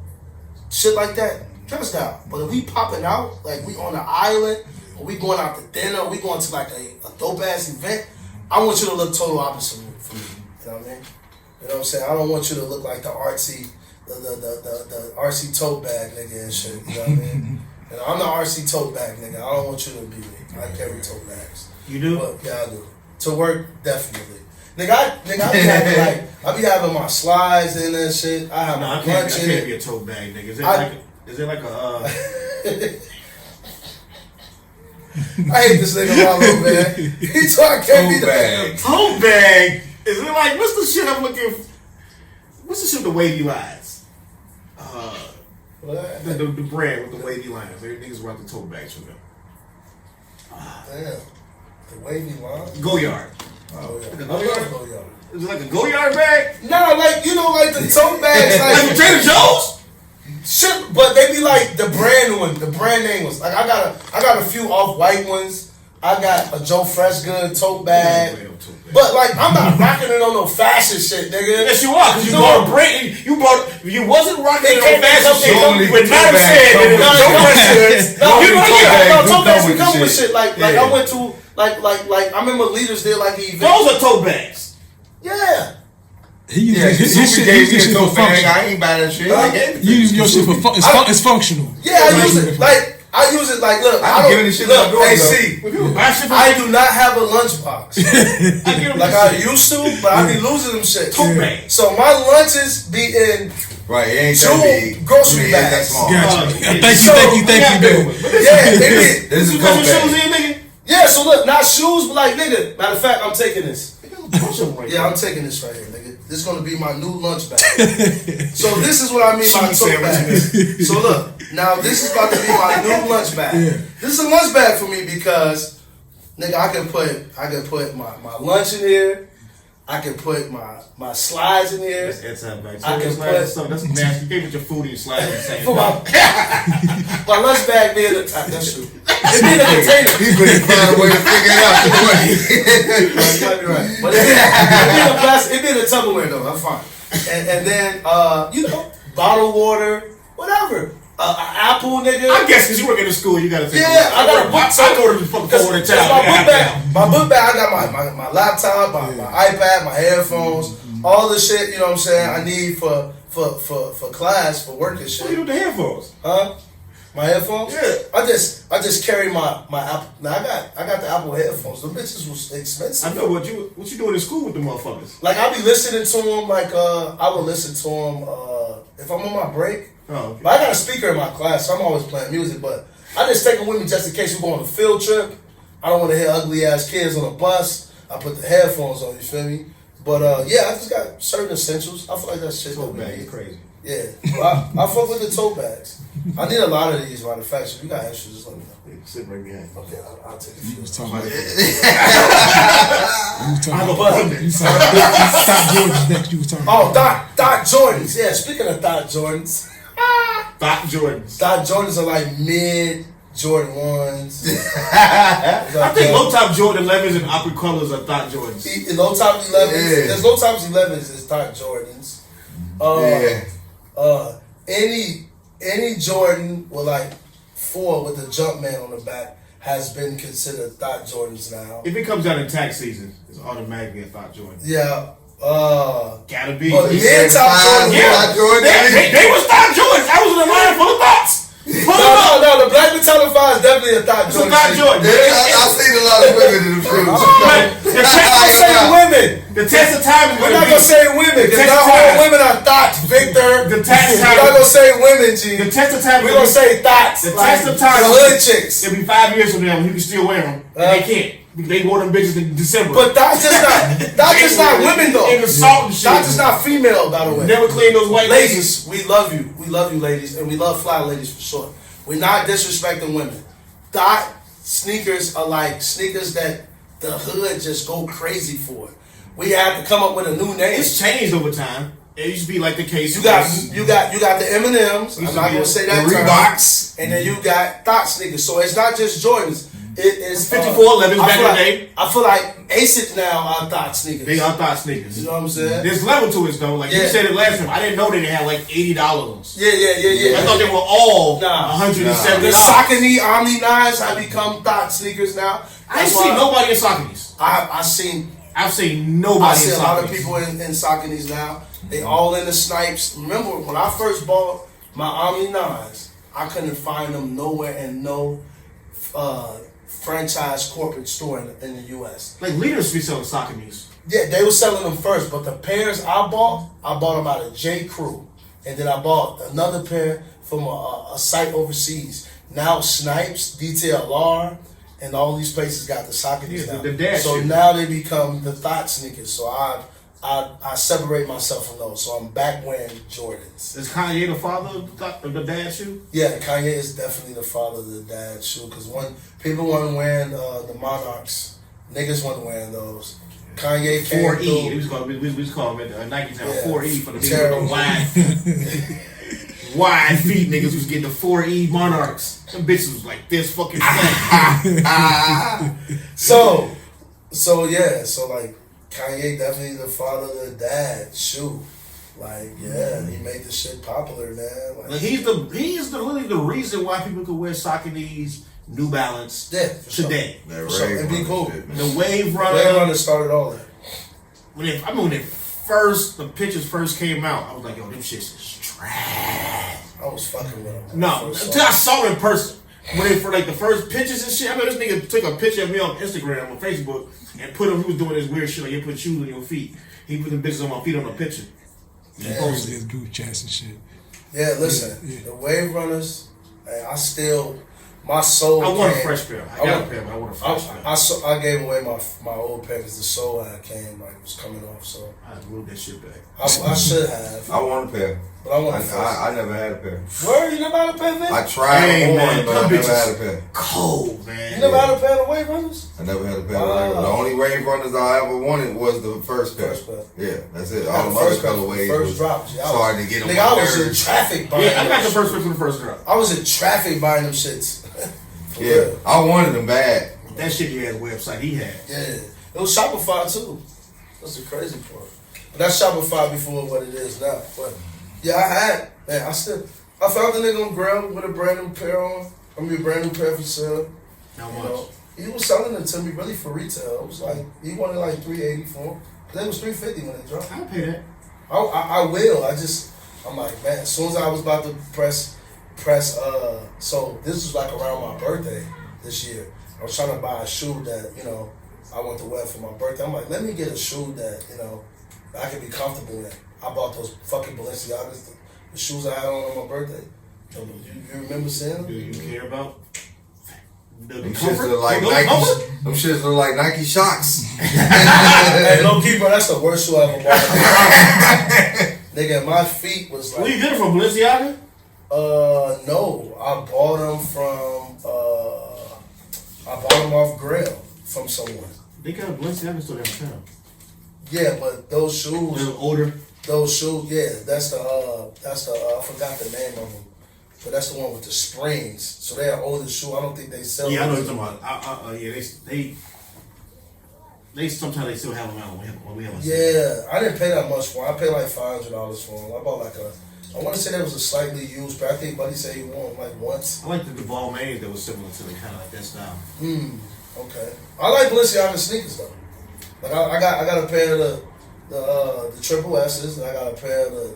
shit like that. Dress down. But if we popping out, like we on the island, or we going out to dinner, or we going to like a dope ass event, I want you to look total opposite from me. You know what I mean? You know what I'm saying? I don't want you to look like the artsy, the RC tote bag nigga and shit. You know what I mean? And I'm the RC tote bag nigga. I don't want you to be me. I carry tote bags. You do? But, yeah, I do. To work, definitely. Nigga, I be having my slides in and shit. I have No, my I can't lunch in be it. a tote bag, nigga. Is it like a I hate this nigga Rollo, man. He told I can't be the tote bag? Is it like what's the shit I'm looking for? What's the shit with the wavy lines? The brand with the wavy lines. Every niggas rock the tote bags from them. Damn. The wavy line? Goyard. Oh, yeah. The Goyard? Goyard. Is it like a Goyard bag? No, like, you know, like the tote bags. Like Trader Joe's? Shit, but they be like the brand one, the brand name was like I got a few off-white ones. I got a Joe Freshgood tote bag. But like I'm not rocking it on no fashion shit, nigga. Yes, you are, because you bought a brand. You wasn't rocking it on fashion shit. Only When tote Madam bag said come that with tote bags with come the with shit. shit. Like Yeah. I went to like I remember leaders did like the event. Those are tote bags. Yeah. He Yeah, his Super shit, gave his me shit a for tote bag. function. I ain't buy that shit. I gave it to You use your shit for it's functional. Yeah, I use it. Like I use it like, look, I'm giving this shit to my daughter, hey, though. see, I do not have a lunchbox like I used to, but I be losing them shit. So my lunches be in Right, it ain't two that big. grocery That bags. small. Gotcha. So- Thank you. Yeah, it is. This is a You got go your shoes bag. in, nigga? Yeah, so look, not shoes, but like, nigga, matter of fact, I'm taking this. Yeah, I'm taking this right here, nigga. This is gonna be my new lunch bag. So this is what I mean by Cheese tote bag. So look, now this is about to be my new lunch bag. This is a lunch bag for me because, nigga, I can put my lunch in here. I can put my slides in here. That's anti-vax. I can That's nasty. You can't put your food in your slide at the same For time. my lunch bag being a that's true. It being a container. He's going to find a way to figure it out. You might be right. But it being a plastic, it being a Tupperware though, I'm fine. And then you know, bottled water, whatever. Apple, nigga. I guess because you work in the school, you gotta take Yeah, I got a book. I go to the fucking forward and town. My book bag, I got my laptop, my iPad, my headphones, all the shit, you know what I'm saying, I need for class, for work and What do you shit. do with the headphones? Huh? My headphones? Yeah. I just carry my Apple. Now I got the Apple headphones. The bitches was expensive. I know what you doing in school with the motherfuckers. Like I be listening to them. Like I would listen to them if I'm on my break. Oh, okay. But I got a speaker in my class, so I'm always playing music. But I just take them with me just in case we go on a field trip. I don't want to hear ugly ass kids on a bus. I put the headphones on. You feel me? But yeah, I just got certain essentials. I feel like that shit. Tote bag is crazy. Yeah, well, I fuck with the tote bags. I need a lot of these. Matter of fact, if you got extras, just let me know. Sit right behind. Okay, I'll take a You few. was talking about Doc Jordan's next. You was talking Oh, about. Doc Jordans. Yeah, speaking of Doc Jordans, Doc Jordans. Doc Jordans are like mid Jordan 1s. I think low top Jordan 11s and upper colors are Doc Jordans. Low top 11s. Yeah. There's low top 11s is Doc Jordans. Any Jordan with like 4 with the Jumpman on the back has been considered Doc Jordans now. If it comes out in tax season, it's automatically a Doc Jordan. Yeah. Gotta be. But mid top Jordans. Yeah. They was Doc Jordans. I was in a line full of thoughts. No, the Black Metallic 5 is definitely a Doc It's a Jordan. Doc Jordan. I've seen a lot of women in the shoes. But the I'm not test, saying women. the test of time is We're gonna not gonna be. say women, because test not of all time. women are thoughts, Victor. The test of We're time. not gonna say women, G. The test of time. We're gonna say thoughts. The like test of time. the hood chicks. It'll be 5 years from now when you can still wear them. And they can't. They wore them bitches in December. But that's just not women though. In the salt and shit. That's just not female, by the way. Never clean those white ladies. Ladies, we love you. We love you, ladies, and we love fly ladies for sure. We're not disrespecting women. Dot sneakers are like sneakers that the hood just go crazy for. We have to come up with a new name. It's changed over time. It used to be like the case. You got the M&Ms. I'm not gonna say that The term. Reeboks. And then you got thought sneakers. So it's not just Jordans. It's 5411s back in the day. I feel like Asics now are thought sneakers. They are thought sneakers. You know what I'm saying? There's level to it though. Like you Yeah. said it last time. I didn't know they had like $80. Yeah. I thought they were all Nah. $170. The Saucony Omni 9s have become thought sneakers now. I ain't seen nobody in Sauconys. I've seen nobody I in see a lot of Sauconys. people in Sauconys now. They all in the snipes. Remember when I first bought my Omni 9s, I couldn't find them nowhere in no franchise corporate store in the U.S. Like leaders be selling Sauconys. Yeah, they were selling them first, but the pairs I bought them out of J. Crew. And then I bought another pair from a site overseas. Now Snipes, DTLR, and all these places got the Sauconys Yeah, now. the dad So shoes. now they become the thought sneakers. So I separate myself from those. So I'm back wearing Jordans. Is Kanye the father of the dad shoe? Yeah, Kanye is definitely the father of the dad shoe. Because people weren't wearing the Monarchs. Niggas weren't wearing those. Kanye came 4E. through. We was calling it Nike Town Yeah. 4E for the Terrible. niggas with the wide feet niggas was getting the 4E Monarchs. Them bitches was like this fucking fat. So like Kanye definitely the father of the dad shoe. Like, yeah, he made the shit popular, man. Like, He is really the reason why people could wear Sauconys, New Balance yeah, for sure. today. That For sure. Ray It'd be Gun cool. shit, man. The Wave Runner. Ray Runner started all that. When the pictures first came out, I was like, yo, them shits is trash. I was fucking with him. No, until I saw it in person. when they for like the first pictures and shit. I remember this nigga took a picture of me on Instagram, on Facebook, and put him. He was doing this weird shit like you put shoes on your feet. He put the bitches on my feet on a picture. He posted his group chats and shit. Yeah, listen, the Wave Runners, I still, my soul. I want a fresh pair. I got a pair, but I want a fresh pair. I gave away my old pair because the soul had came, like, was coming off, so. I moved that shit back. I should have. I want a pair. But I want a fresh. I never had a pair. Word, you never had a pair, man? I tried one, but I never had a pair. Cold, man. You never had a pair of Wave Runners? I never had a pair. The only Wave Runners I ever wanted was the first pair. Yeah, that's it. All the other colorways first drops. Yeah, starting to get them. Nigga, I was in traffic buying I got the first pair from the first drop. I was in traffic buying them shits. Yeah, real. I wanted them bad. That shit he had a website he had. Yeah, it was Shopify too. That's the crazy part. But that's Shopify before what it is now. But yeah, I found the nigga on Grail with a brand new pair on. I mean, a brand new pair for sale. How much? He was selling it to me really for retail. It was like, he wanted like $380 for them. It was $350 when it dropped. I'll pay that. I will. I'm like, man, as soon as I was about to press, so this was like around my birthday this year. I was trying to buy a shoe that, I want to wear for my birthday. I'm like, let me get a shoe that, I can be comfortable in. I bought those fucking Balenciagas, the shoes I had on my birthday. You remember seeing them? Do you care about them shits look like Nike. Them shits look like Nike Shox. Hey, low key, bro, that's the worst shoe I ever bought. Nigga, my feet was like. Where you get it from, Balenciaga? No, I bought them off Grail from someone. They got a Balenciaga store downtown. Yeah, but those shoes. They're older. Those shoes, yeah, that's the I forgot the name of them. But that's the one with the springs. So they're an older shoe. I don't think they sell. Yeah, I know what you're talking about. Yeah, they sometimes they still have them out when we have them. Yeah, I didn't pay that much for them. I paid like $500 for them. I bought I want to say that was a slightly used, but I think Buddy said he won like once. I like the Duval Mays that was similar to the kind of like that style. Okay. I like Balenciaga sneakers though. Like I got a pair of the triple S's, and I got a pair of the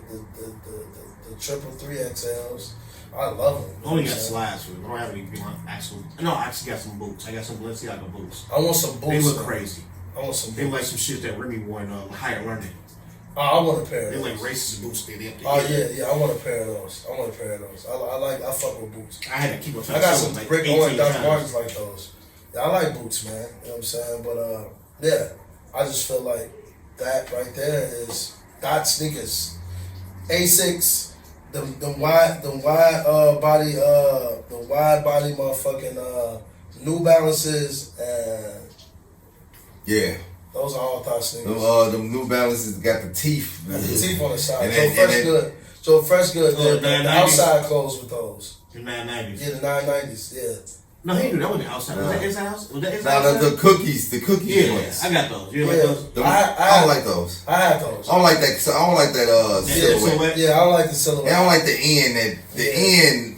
triple 3XLs. I love them. I only got slides for them. I don't have any actual. No, I actually got some boots. I got some Balenciaga boots. I want some boots. They look crazy. I want some boots. They like some shit that Remy wore in Higher Learning. I want a pair of those. They like racist boots. Yeah, I want a pair of those. I fuck with boots. I had to keep I got some like brick orange Dr. Martens like those. Yeah, I like boots, man. You know what I'm saying? But yeah, I just feel like that right there is dot sneakers. Asics, the wide body motherfucking New Balances, and yeah. Those are all thought sneakers. Them New Balances got the teeth. Got the teeth on the side. And So fresh good. The outside clothes with those. The 990s. Yeah, the 990s. Yeah. No, he knew that wasn't outside. Was that inside house? Was that inside house? The cookies yeah, ones. I got those. You like those? I don't like those. I have those. I don't like that. I don't like that silhouette. Yeah, I don't like the silhouette. I don't like the end. End. The end.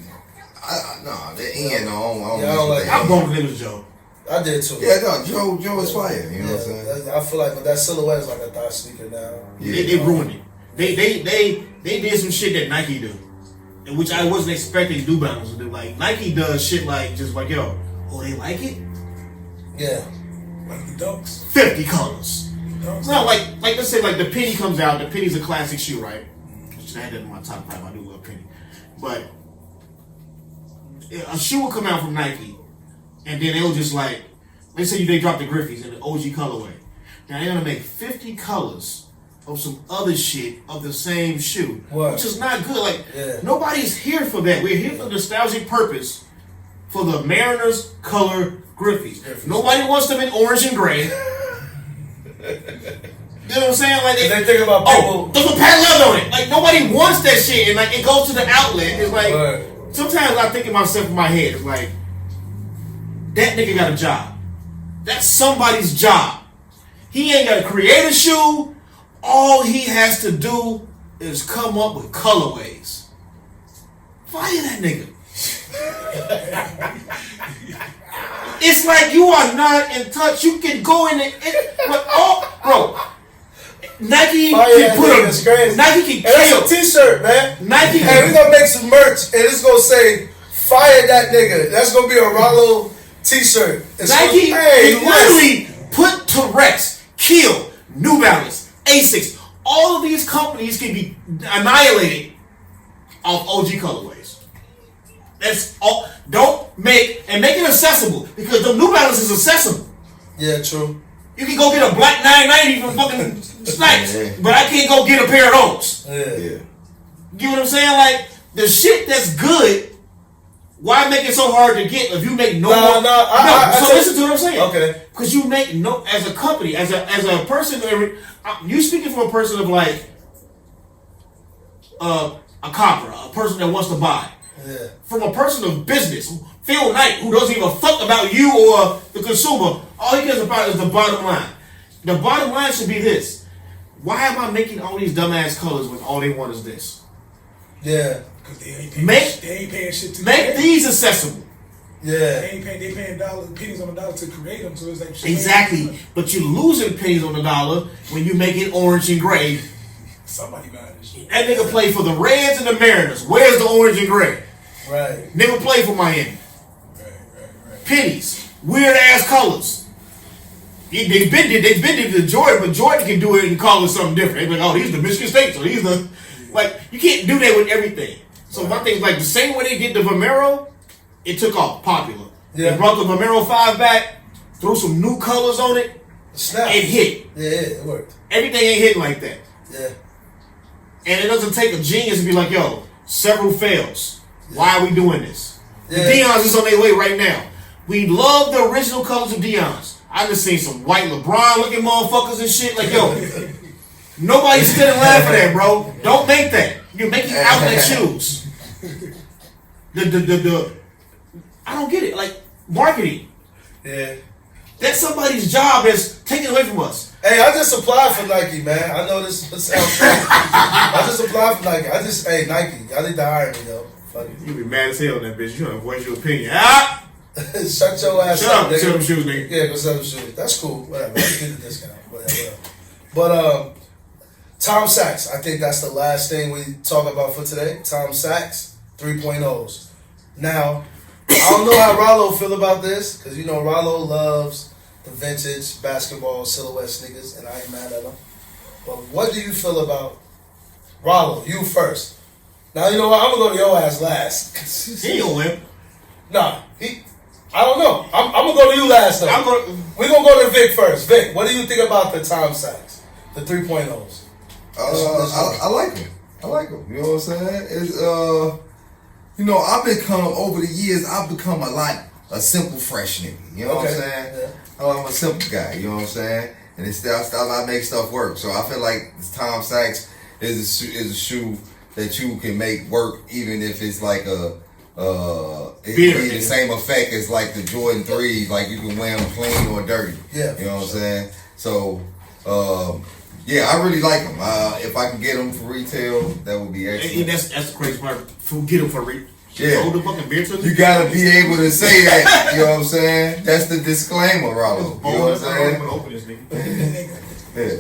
I don't like. I'm going with niggas, Joe. I did too. Yeah, no, Joe is fire. You know what I'm saying? I feel like, but that silhouette is like a thigh sneaker now. Yeah. They ruined it. They did some shit that Nike do, which I wasn't expecting New Balance to do. Like Nike does shit like just like they like it. Yeah, like the Dunks. 50 colors. No, like let's say like the Penny comes out. The Penny's a classic shoe, right? Which I had that in my top 5. I do love Penny, but a shoe will come out from Nike. And then they'll just like, let's say they drop the Griffies in the OG colorway. Now they're gonna make 50 colors of some other shit of the same shoe, which is not good. Like nobody's here for that. We're here for nostalgic purpose for the Mariners color Griffies. Nobody wants them in orange and gray. You know what I'm saying? Like they think about people. There's a patent leather on it. Like nobody wants that shit, and like it goes to the outlet. It's like sometimes I think of myself in my head. It's like. That nigga got a job. That's somebody's job. He ain't got to create a shoe. All he has to do is come up with colorways. Fire that nigga. It's like you are not in touch. You can go in bro. Nike can put a Nike can kill. That's a t-shirt, man. Nike we're gonna make some merch and it's gonna say Fire that nigga. That's gonna be a Rollo t-shirt. It's Nike hey, literally put to rest, kill New Balance, Asics. All of these companies can be annihilated off OG colorways. That's all. Don't make it accessible because the New Balance is accessible. Yeah, true. You can go get a black 990 from fucking Snipes, but I can't go get a pair of those. Yeah. You know what I'm saying? Like the shit that's good. Why make it so hard to get if you make no? So listen to what I'm saying. Okay. Because you make no as a company, as a person. You speaking from a person of like a copper, a person that wants to buy. Yeah. From a person of business, Phil Knight, who doesn't even fuck about you or the consumer. All he cares about is the bottom line. The bottom line should be this: why am I making all these dumbass colors when all they want is this? Yeah. Because they ain't paying shit to make create. these accessible. Yeah. They paying pennies on the dollar to create them, so it's like shit. Exactly. But you're losing pennies on the dollar when you make it orange and gray. Somebody buying this shit. That nigga play for the Reds and the Mariners. Where's the orange and gray? Right. Nigga play for Miami. Right. Pennies. Weird ass colors. They've been to Jordan, but Jordan can do it and call it something different. They be like, oh, he's the Michigan State, so he's the like you can't do that with everything. So my thing's like the same way they did the Vomero, it took off popular. Yeah. They brought the Vomero 5 back, threw some new colors on it, Snap. it hit. Yeah, it worked. Everything ain't hitting like that. Yeah. And it doesn't take a genius to be like, yo, several fails. Why are we doing this? Yeah. The Deion's is on their way right now. We love the original colors of Deion's. I just seen some white LeBron looking motherfuckers and shit. Like, yo, nobody's still in line for that, bro. Don't make that. You're making outlet shoes. I don't get it. Like, marketing. Yeah. That's somebody's job that's taken away from us. Hey, I just applied for Nike, man. I know this sounds crazy. I just applied for Nike. Hey, Nike, y'all need to hire me, though. Fuck it. You be mad as hell on that bitch. You don't voice your opinion. Ah! Shut your ass Shut up, up. nigga. Sell them shoes, nigga. Yeah, go sell them shoes. That's cool. Whatever. Let's get the discount. Whatever. But Tom Sachs, I think that's the last thing we talk about for today. Tom Sachs, 3.0s. Now, I don't know how Rollo feel about this, because you know Rollo loves the vintage basketball silhouette sneakers, and I ain't mad at him. But what do you feel about Rollo? You first. Now, you know what? I'm going to go to your ass last. He ain't gonna win. Nah, I don't know. I'm going to go to you last, though. We're going to go to Vic first. Vic, what do you think about the Tom Sachs? The 3.0s? I like him. I like him. You know what I'm saying? It's you know, over the years, I've become a simple fresh nigga. You know what I'm saying? Yeah. I'm a simple guy. You know what I'm saying? And it's stuff I make stuff work. So I feel like Tom Sachs is a shoe that you can make work, even if it's like it be the same effect as like the Jordan 3s. Like you can wear them clean or dirty. Yeah. You know what I'm saying? So. Yeah, I really like them. If I can get them for retail, that would be excellent. That's the crazy part. Get them for retail. Yeah. Hold the fucking beer to You gotta be able to say that. You know what I'm saying? That's the disclaimer, Rollo. You know what I'm saying? Open this nigga. Yeah,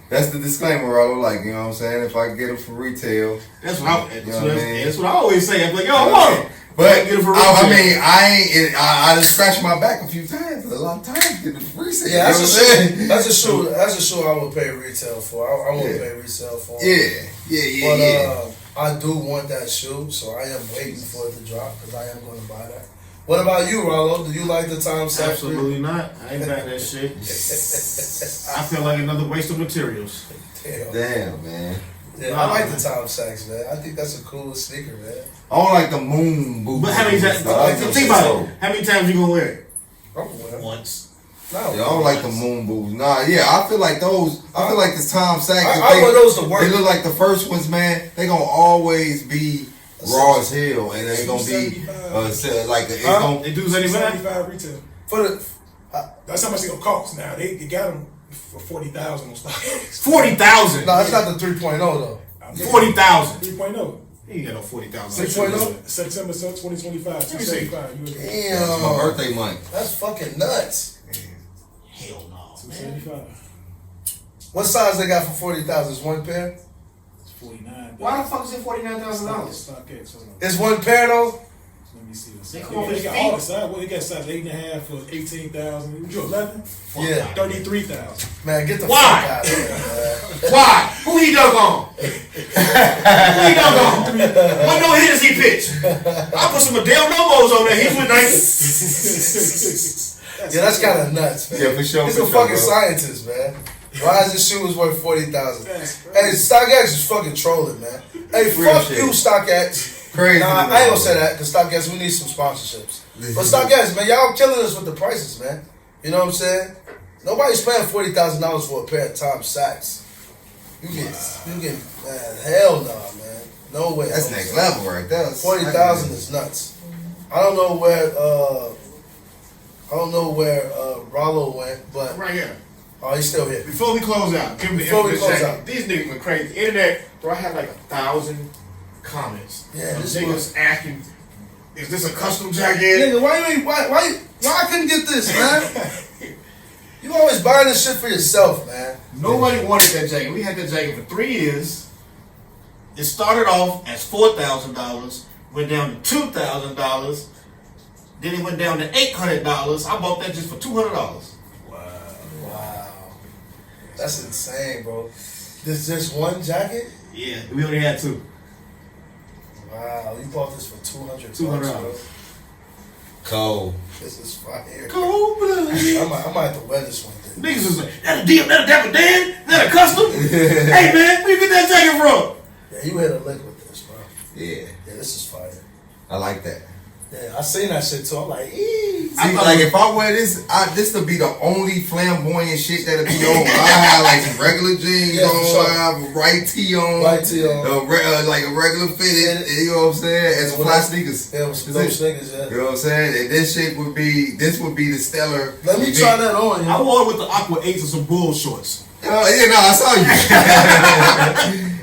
that's the disclaimer, Rollo. Like, you know what I'm saying? If I can get them for retail, that's what I mean? That's what I always say. I'm like, yo, I want them. But I mean, I just scratched my back a few times, a lot of times getting it for resale. Yeah, you know what I'm saying? That's a shoe I would pay retail for. I won't pay resale for. Yeah. But I do want that shoe, so I am waiting for it to drop because I am going to buy that. What about you, Rollo? Do you like the Tom Sachs? Absolutely not. I ain't buying that shit. I feel like another waste of materials. Damn, man. Yeah, I like the Tom Sachs, man. I think that's a cool sneaker, man. I don't like the moon boots. But how many times? Think about it. How many times you gonna wear it? I'm gonna wear it. Once. No, I don't like the moon boots. Nah, yeah, I feel like those. I feel like the Tom Sachs. I want those to work. They look like the first ones, man. They gonna always be raw as hell, and they gonna be it's gonna. They do $75 retail. For the That's how much they gonna cost. Now they got them for 40,000 on stock. 40,000. no, it's not the 3.0 though. 40,000. 3.0. He ain't got no 40,000. 3.0. September 2025. Let me see. 275. That's my birthday month. That's fucking nuts. Hell no, man. 275. What size they got for 40,000? Is one pair? It's 49. Why the fuck is it $49,000? StockX. Hold on. It's one pair though. Let me me see the They size. come off his He got feet. all the size. What he got size 8.5 for 18,000. You 11? Yeah. 33,000. Man, get the Why? fuck out of here, man. Why? Who he dug on? Who he dug on? What no hitters he pitched? I put some Adele Nomos on there. He's with 90. Yeah, that's kind of nuts, man. Yeah, for sure, He's for a sure, fucking bro. scientist, man. Why is his shoe was worth 40,000? Hey, StockX is fucking trolling, man. Hey, Real fuck shit. you, StockX. Crazy. Nah, I ain't gonna say that because StockX, we need some sponsorships. But StockX, man, y'all killing us with the prices, man. You know what I'm saying? Nobody's paying $40,000 for a pair of Tom Sachs. You get, man, hell no, man. No way. That's next level right there. 40,000 is nuts. I don't know where Rollo went, but Right here. oh, he's still here. Before we close out, give me the Before we infamous close jacket. out. These niggas went crazy. Internet, bro, I had like 1,000 comments. Yeah, Of this niggas asking, is this a custom jacket? Nigga, why I couldn't get this, man? You always buying this shit for yourself, man. Nobody wanted that jacket. We had that jacket for 3 years. It started off as $4,000, went down to $2,000, then it went down to $800. I bought that just for $200. Wow. That's insane, bro. There's just one jacket? Yeah, we only had 2. Wow, you bought this for $200. $200. Cold. This is fire. Cold blood. I might have to wear this one day. Niggas was like, that a deal, that a Dapper Dan, that a custom. Hey man, where you get that jacket from? Yeah, you hit a lick with this, bro. Yeah. Yeah, this is fire. I like that. Yeah, I seen that shit too. I'm like, eee. See, like if I wear this, this would be the only flamboyant shit that'll be on. I have like some regular jeans Yeah, on, for sure. I have a white tee on, White tee on. like a regular fitted, you know what I'm saying, and some fly sneakers. Yeah, with some dope sneakers, yeah. You know what I'm saying? And this would be the stellar. Let me try that on, I yo. wore it with the Aqua 8s and some bull shorts. Yeah, no, I saw you.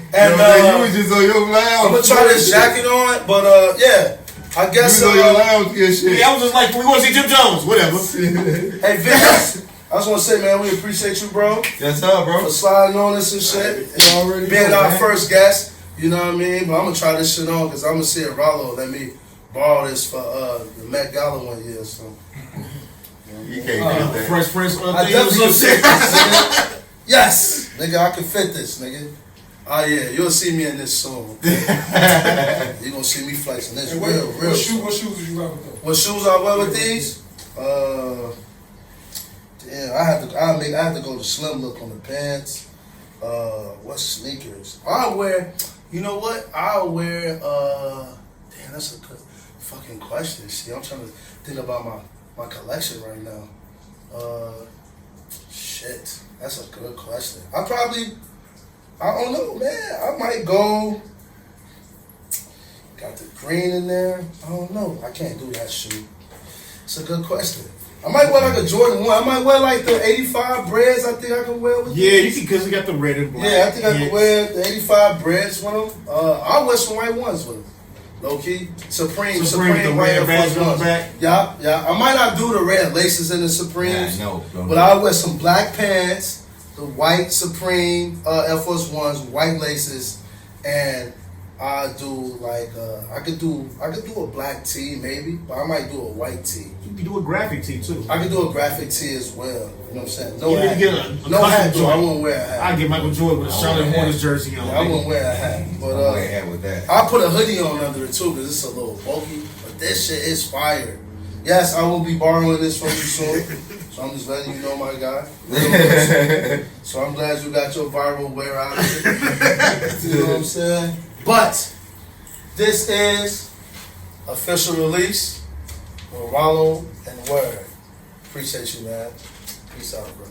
And you was just on your lounge. I'm gonna try this jacket on, but yeah, I guess. You was on your lounge and shit. Yeah, I was just like, we want to see Jim Jones, whatever. Hey, Vince, I just want to say, man, we appreciate you, bro, Yes, sir, bro. for sliding on this and shit. You already Being know, our man. first guest, you know what I mean? But I'm gonna try this shit on because I'm gonna see if Rollo let me borrow this for the Met Gala one year. So You can't get that. Fresh Prince I thing definitely was can fit upset. this, nigga. Yes, nigga, I can fit this, nigga. Oh yeah, you'll see me in this soon. You gonna see me flexing this And real what soon. shoes did you rock with though? What shoes I wear with these? Damn, I have to go to slim look on the pants. What sneakers? I'll wear. You know what? I'll wear. Damn, that's a good fucking question. See, I'm trying to think about my collection right now. Shit, that's a good question. I don't know, man. I might go. Got the green in there. I don't know. I can't do that shoe. It's a good question. I might wear like a Jordan 1. I might wear like the 85 breads. I think I can wear with Yeah, you these. can, because we got the red and black. Yeah, I think I can wear the 85 breads with them. I'll wear some white ones with them. Low key. Supreme with the white red Air badge Force on the ones. back. Yeah. I might not do the red laces in the Supremes. Nah, no, don't But do I'll wear some black pants, the white Supreme Air Force Ones, white laces, and I do like I could do a black tee maybe, but I might do a white tee. You can do a graphic tee too. I could do a graphic tee as well. You know what I'm saying? No You need to hat. get a No custom hat though. I joint. won't wear a hat. I get Michael Jordan with a Charlotte wear a Hornets jersey on. I won't wear a hat. But I ain't had with that. I'll put a hoodie on under it too because it's a little bulky. But this shit is fire. Yes, I will be borrowing this from you soon. So I'm just letting you know, my guy. So I'm glad you got your viral wear out of it. You know what I'm saying? But this is official release with Rollo and Word. Appreciate you, man. Peace out, bro.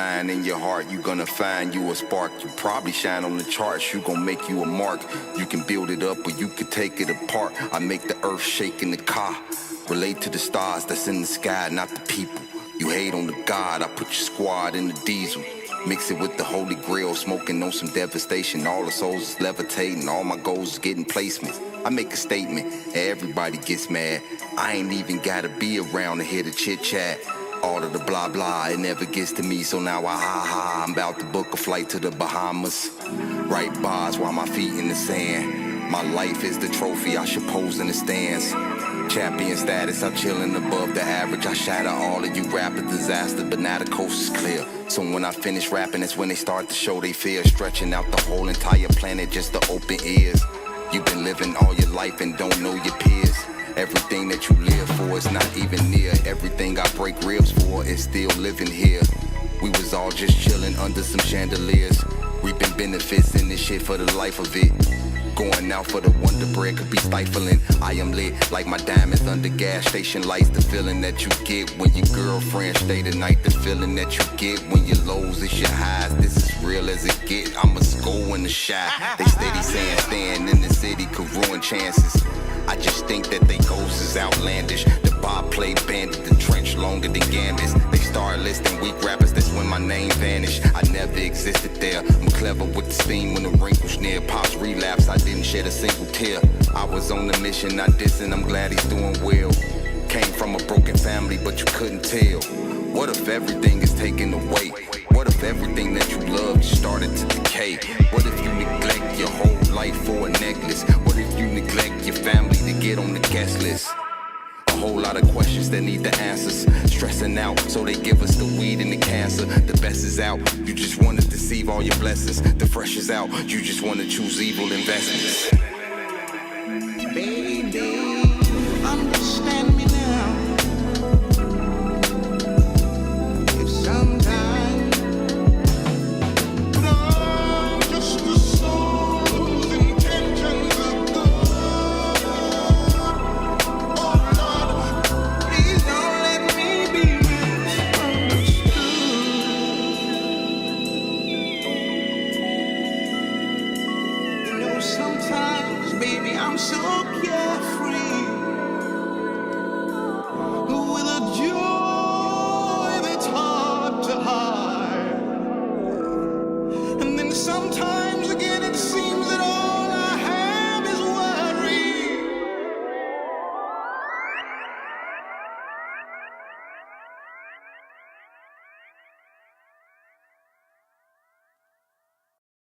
mind and your heart, you gonna find you a spark. You probably shine on the charts, you gon' make you a mark. You can build it up or you can take it apart. I make the earth shake in the car. Relate to the stars that's in the sky, not the people. You hate on the God, I put your squad in the diesel. Mix it with the Holy Grail, smoking on some devastation. All the souls is levitating, all my goals is getting placements. I make a statement, everybody gets mad. I ain't even gotta be around to hear the chit chat. All of the blah blah, it never gets to me, so now I ha. I'm about to book a flight to the Bahamas. Write bars while my feet in the sand. My life is the trophy, I should pose in the stands. Champion status, I'm chilling above the average. I shatter all of you rapper disaster, but now the coast is clear. So when I finish rapping, that's when they start to show they fear. Stretching out the whole entire planet just to open ears. You've been living all your life and don't know your peers. Everything that you live for is not even near. Everything I break ribs for is still living here. We was all just chilling under some chandeliers, reaping benefits in this shit for the life of it. Going out for the Wonder Bread could be stifling. I am lit like my diamonds under gas station lights. The feeling that you get when your girlfriend stay the night. The feeling that you get when your lows is your highs. This is real as it get. I'm a school in the shot. They steady saying staying in the city could ruin chances. I just think that they goals is outlandish. The bar play bandit, the trench longer than gambits. They start listing weak rappers, that's when my name vanished. I never existed there. I'm clever with the steam when the wrinkles near. Pops relapse, I didn't shed a single tear. I was on the mission, not dissing, I'm glad he's doing well. Came from a broken family, but you couldn't tell. What if everything is taken away? What if everything that you loved started to decay? What if you neglect your whole life for a necklace? What if you neglect your family to get on the guest list? A whole lot of questions that need the answers. Stressing out, so they give us the weed and the cancer. The best is out, you just want to deceive all your blessings. The fresh is out, you just want to choose evil investments. Baby, understand me now. If sometimes I'm just the soul's intentions of good. Oh Lord, please don't let me be misunderstood. You know, sometimes, baby, I'm so careless.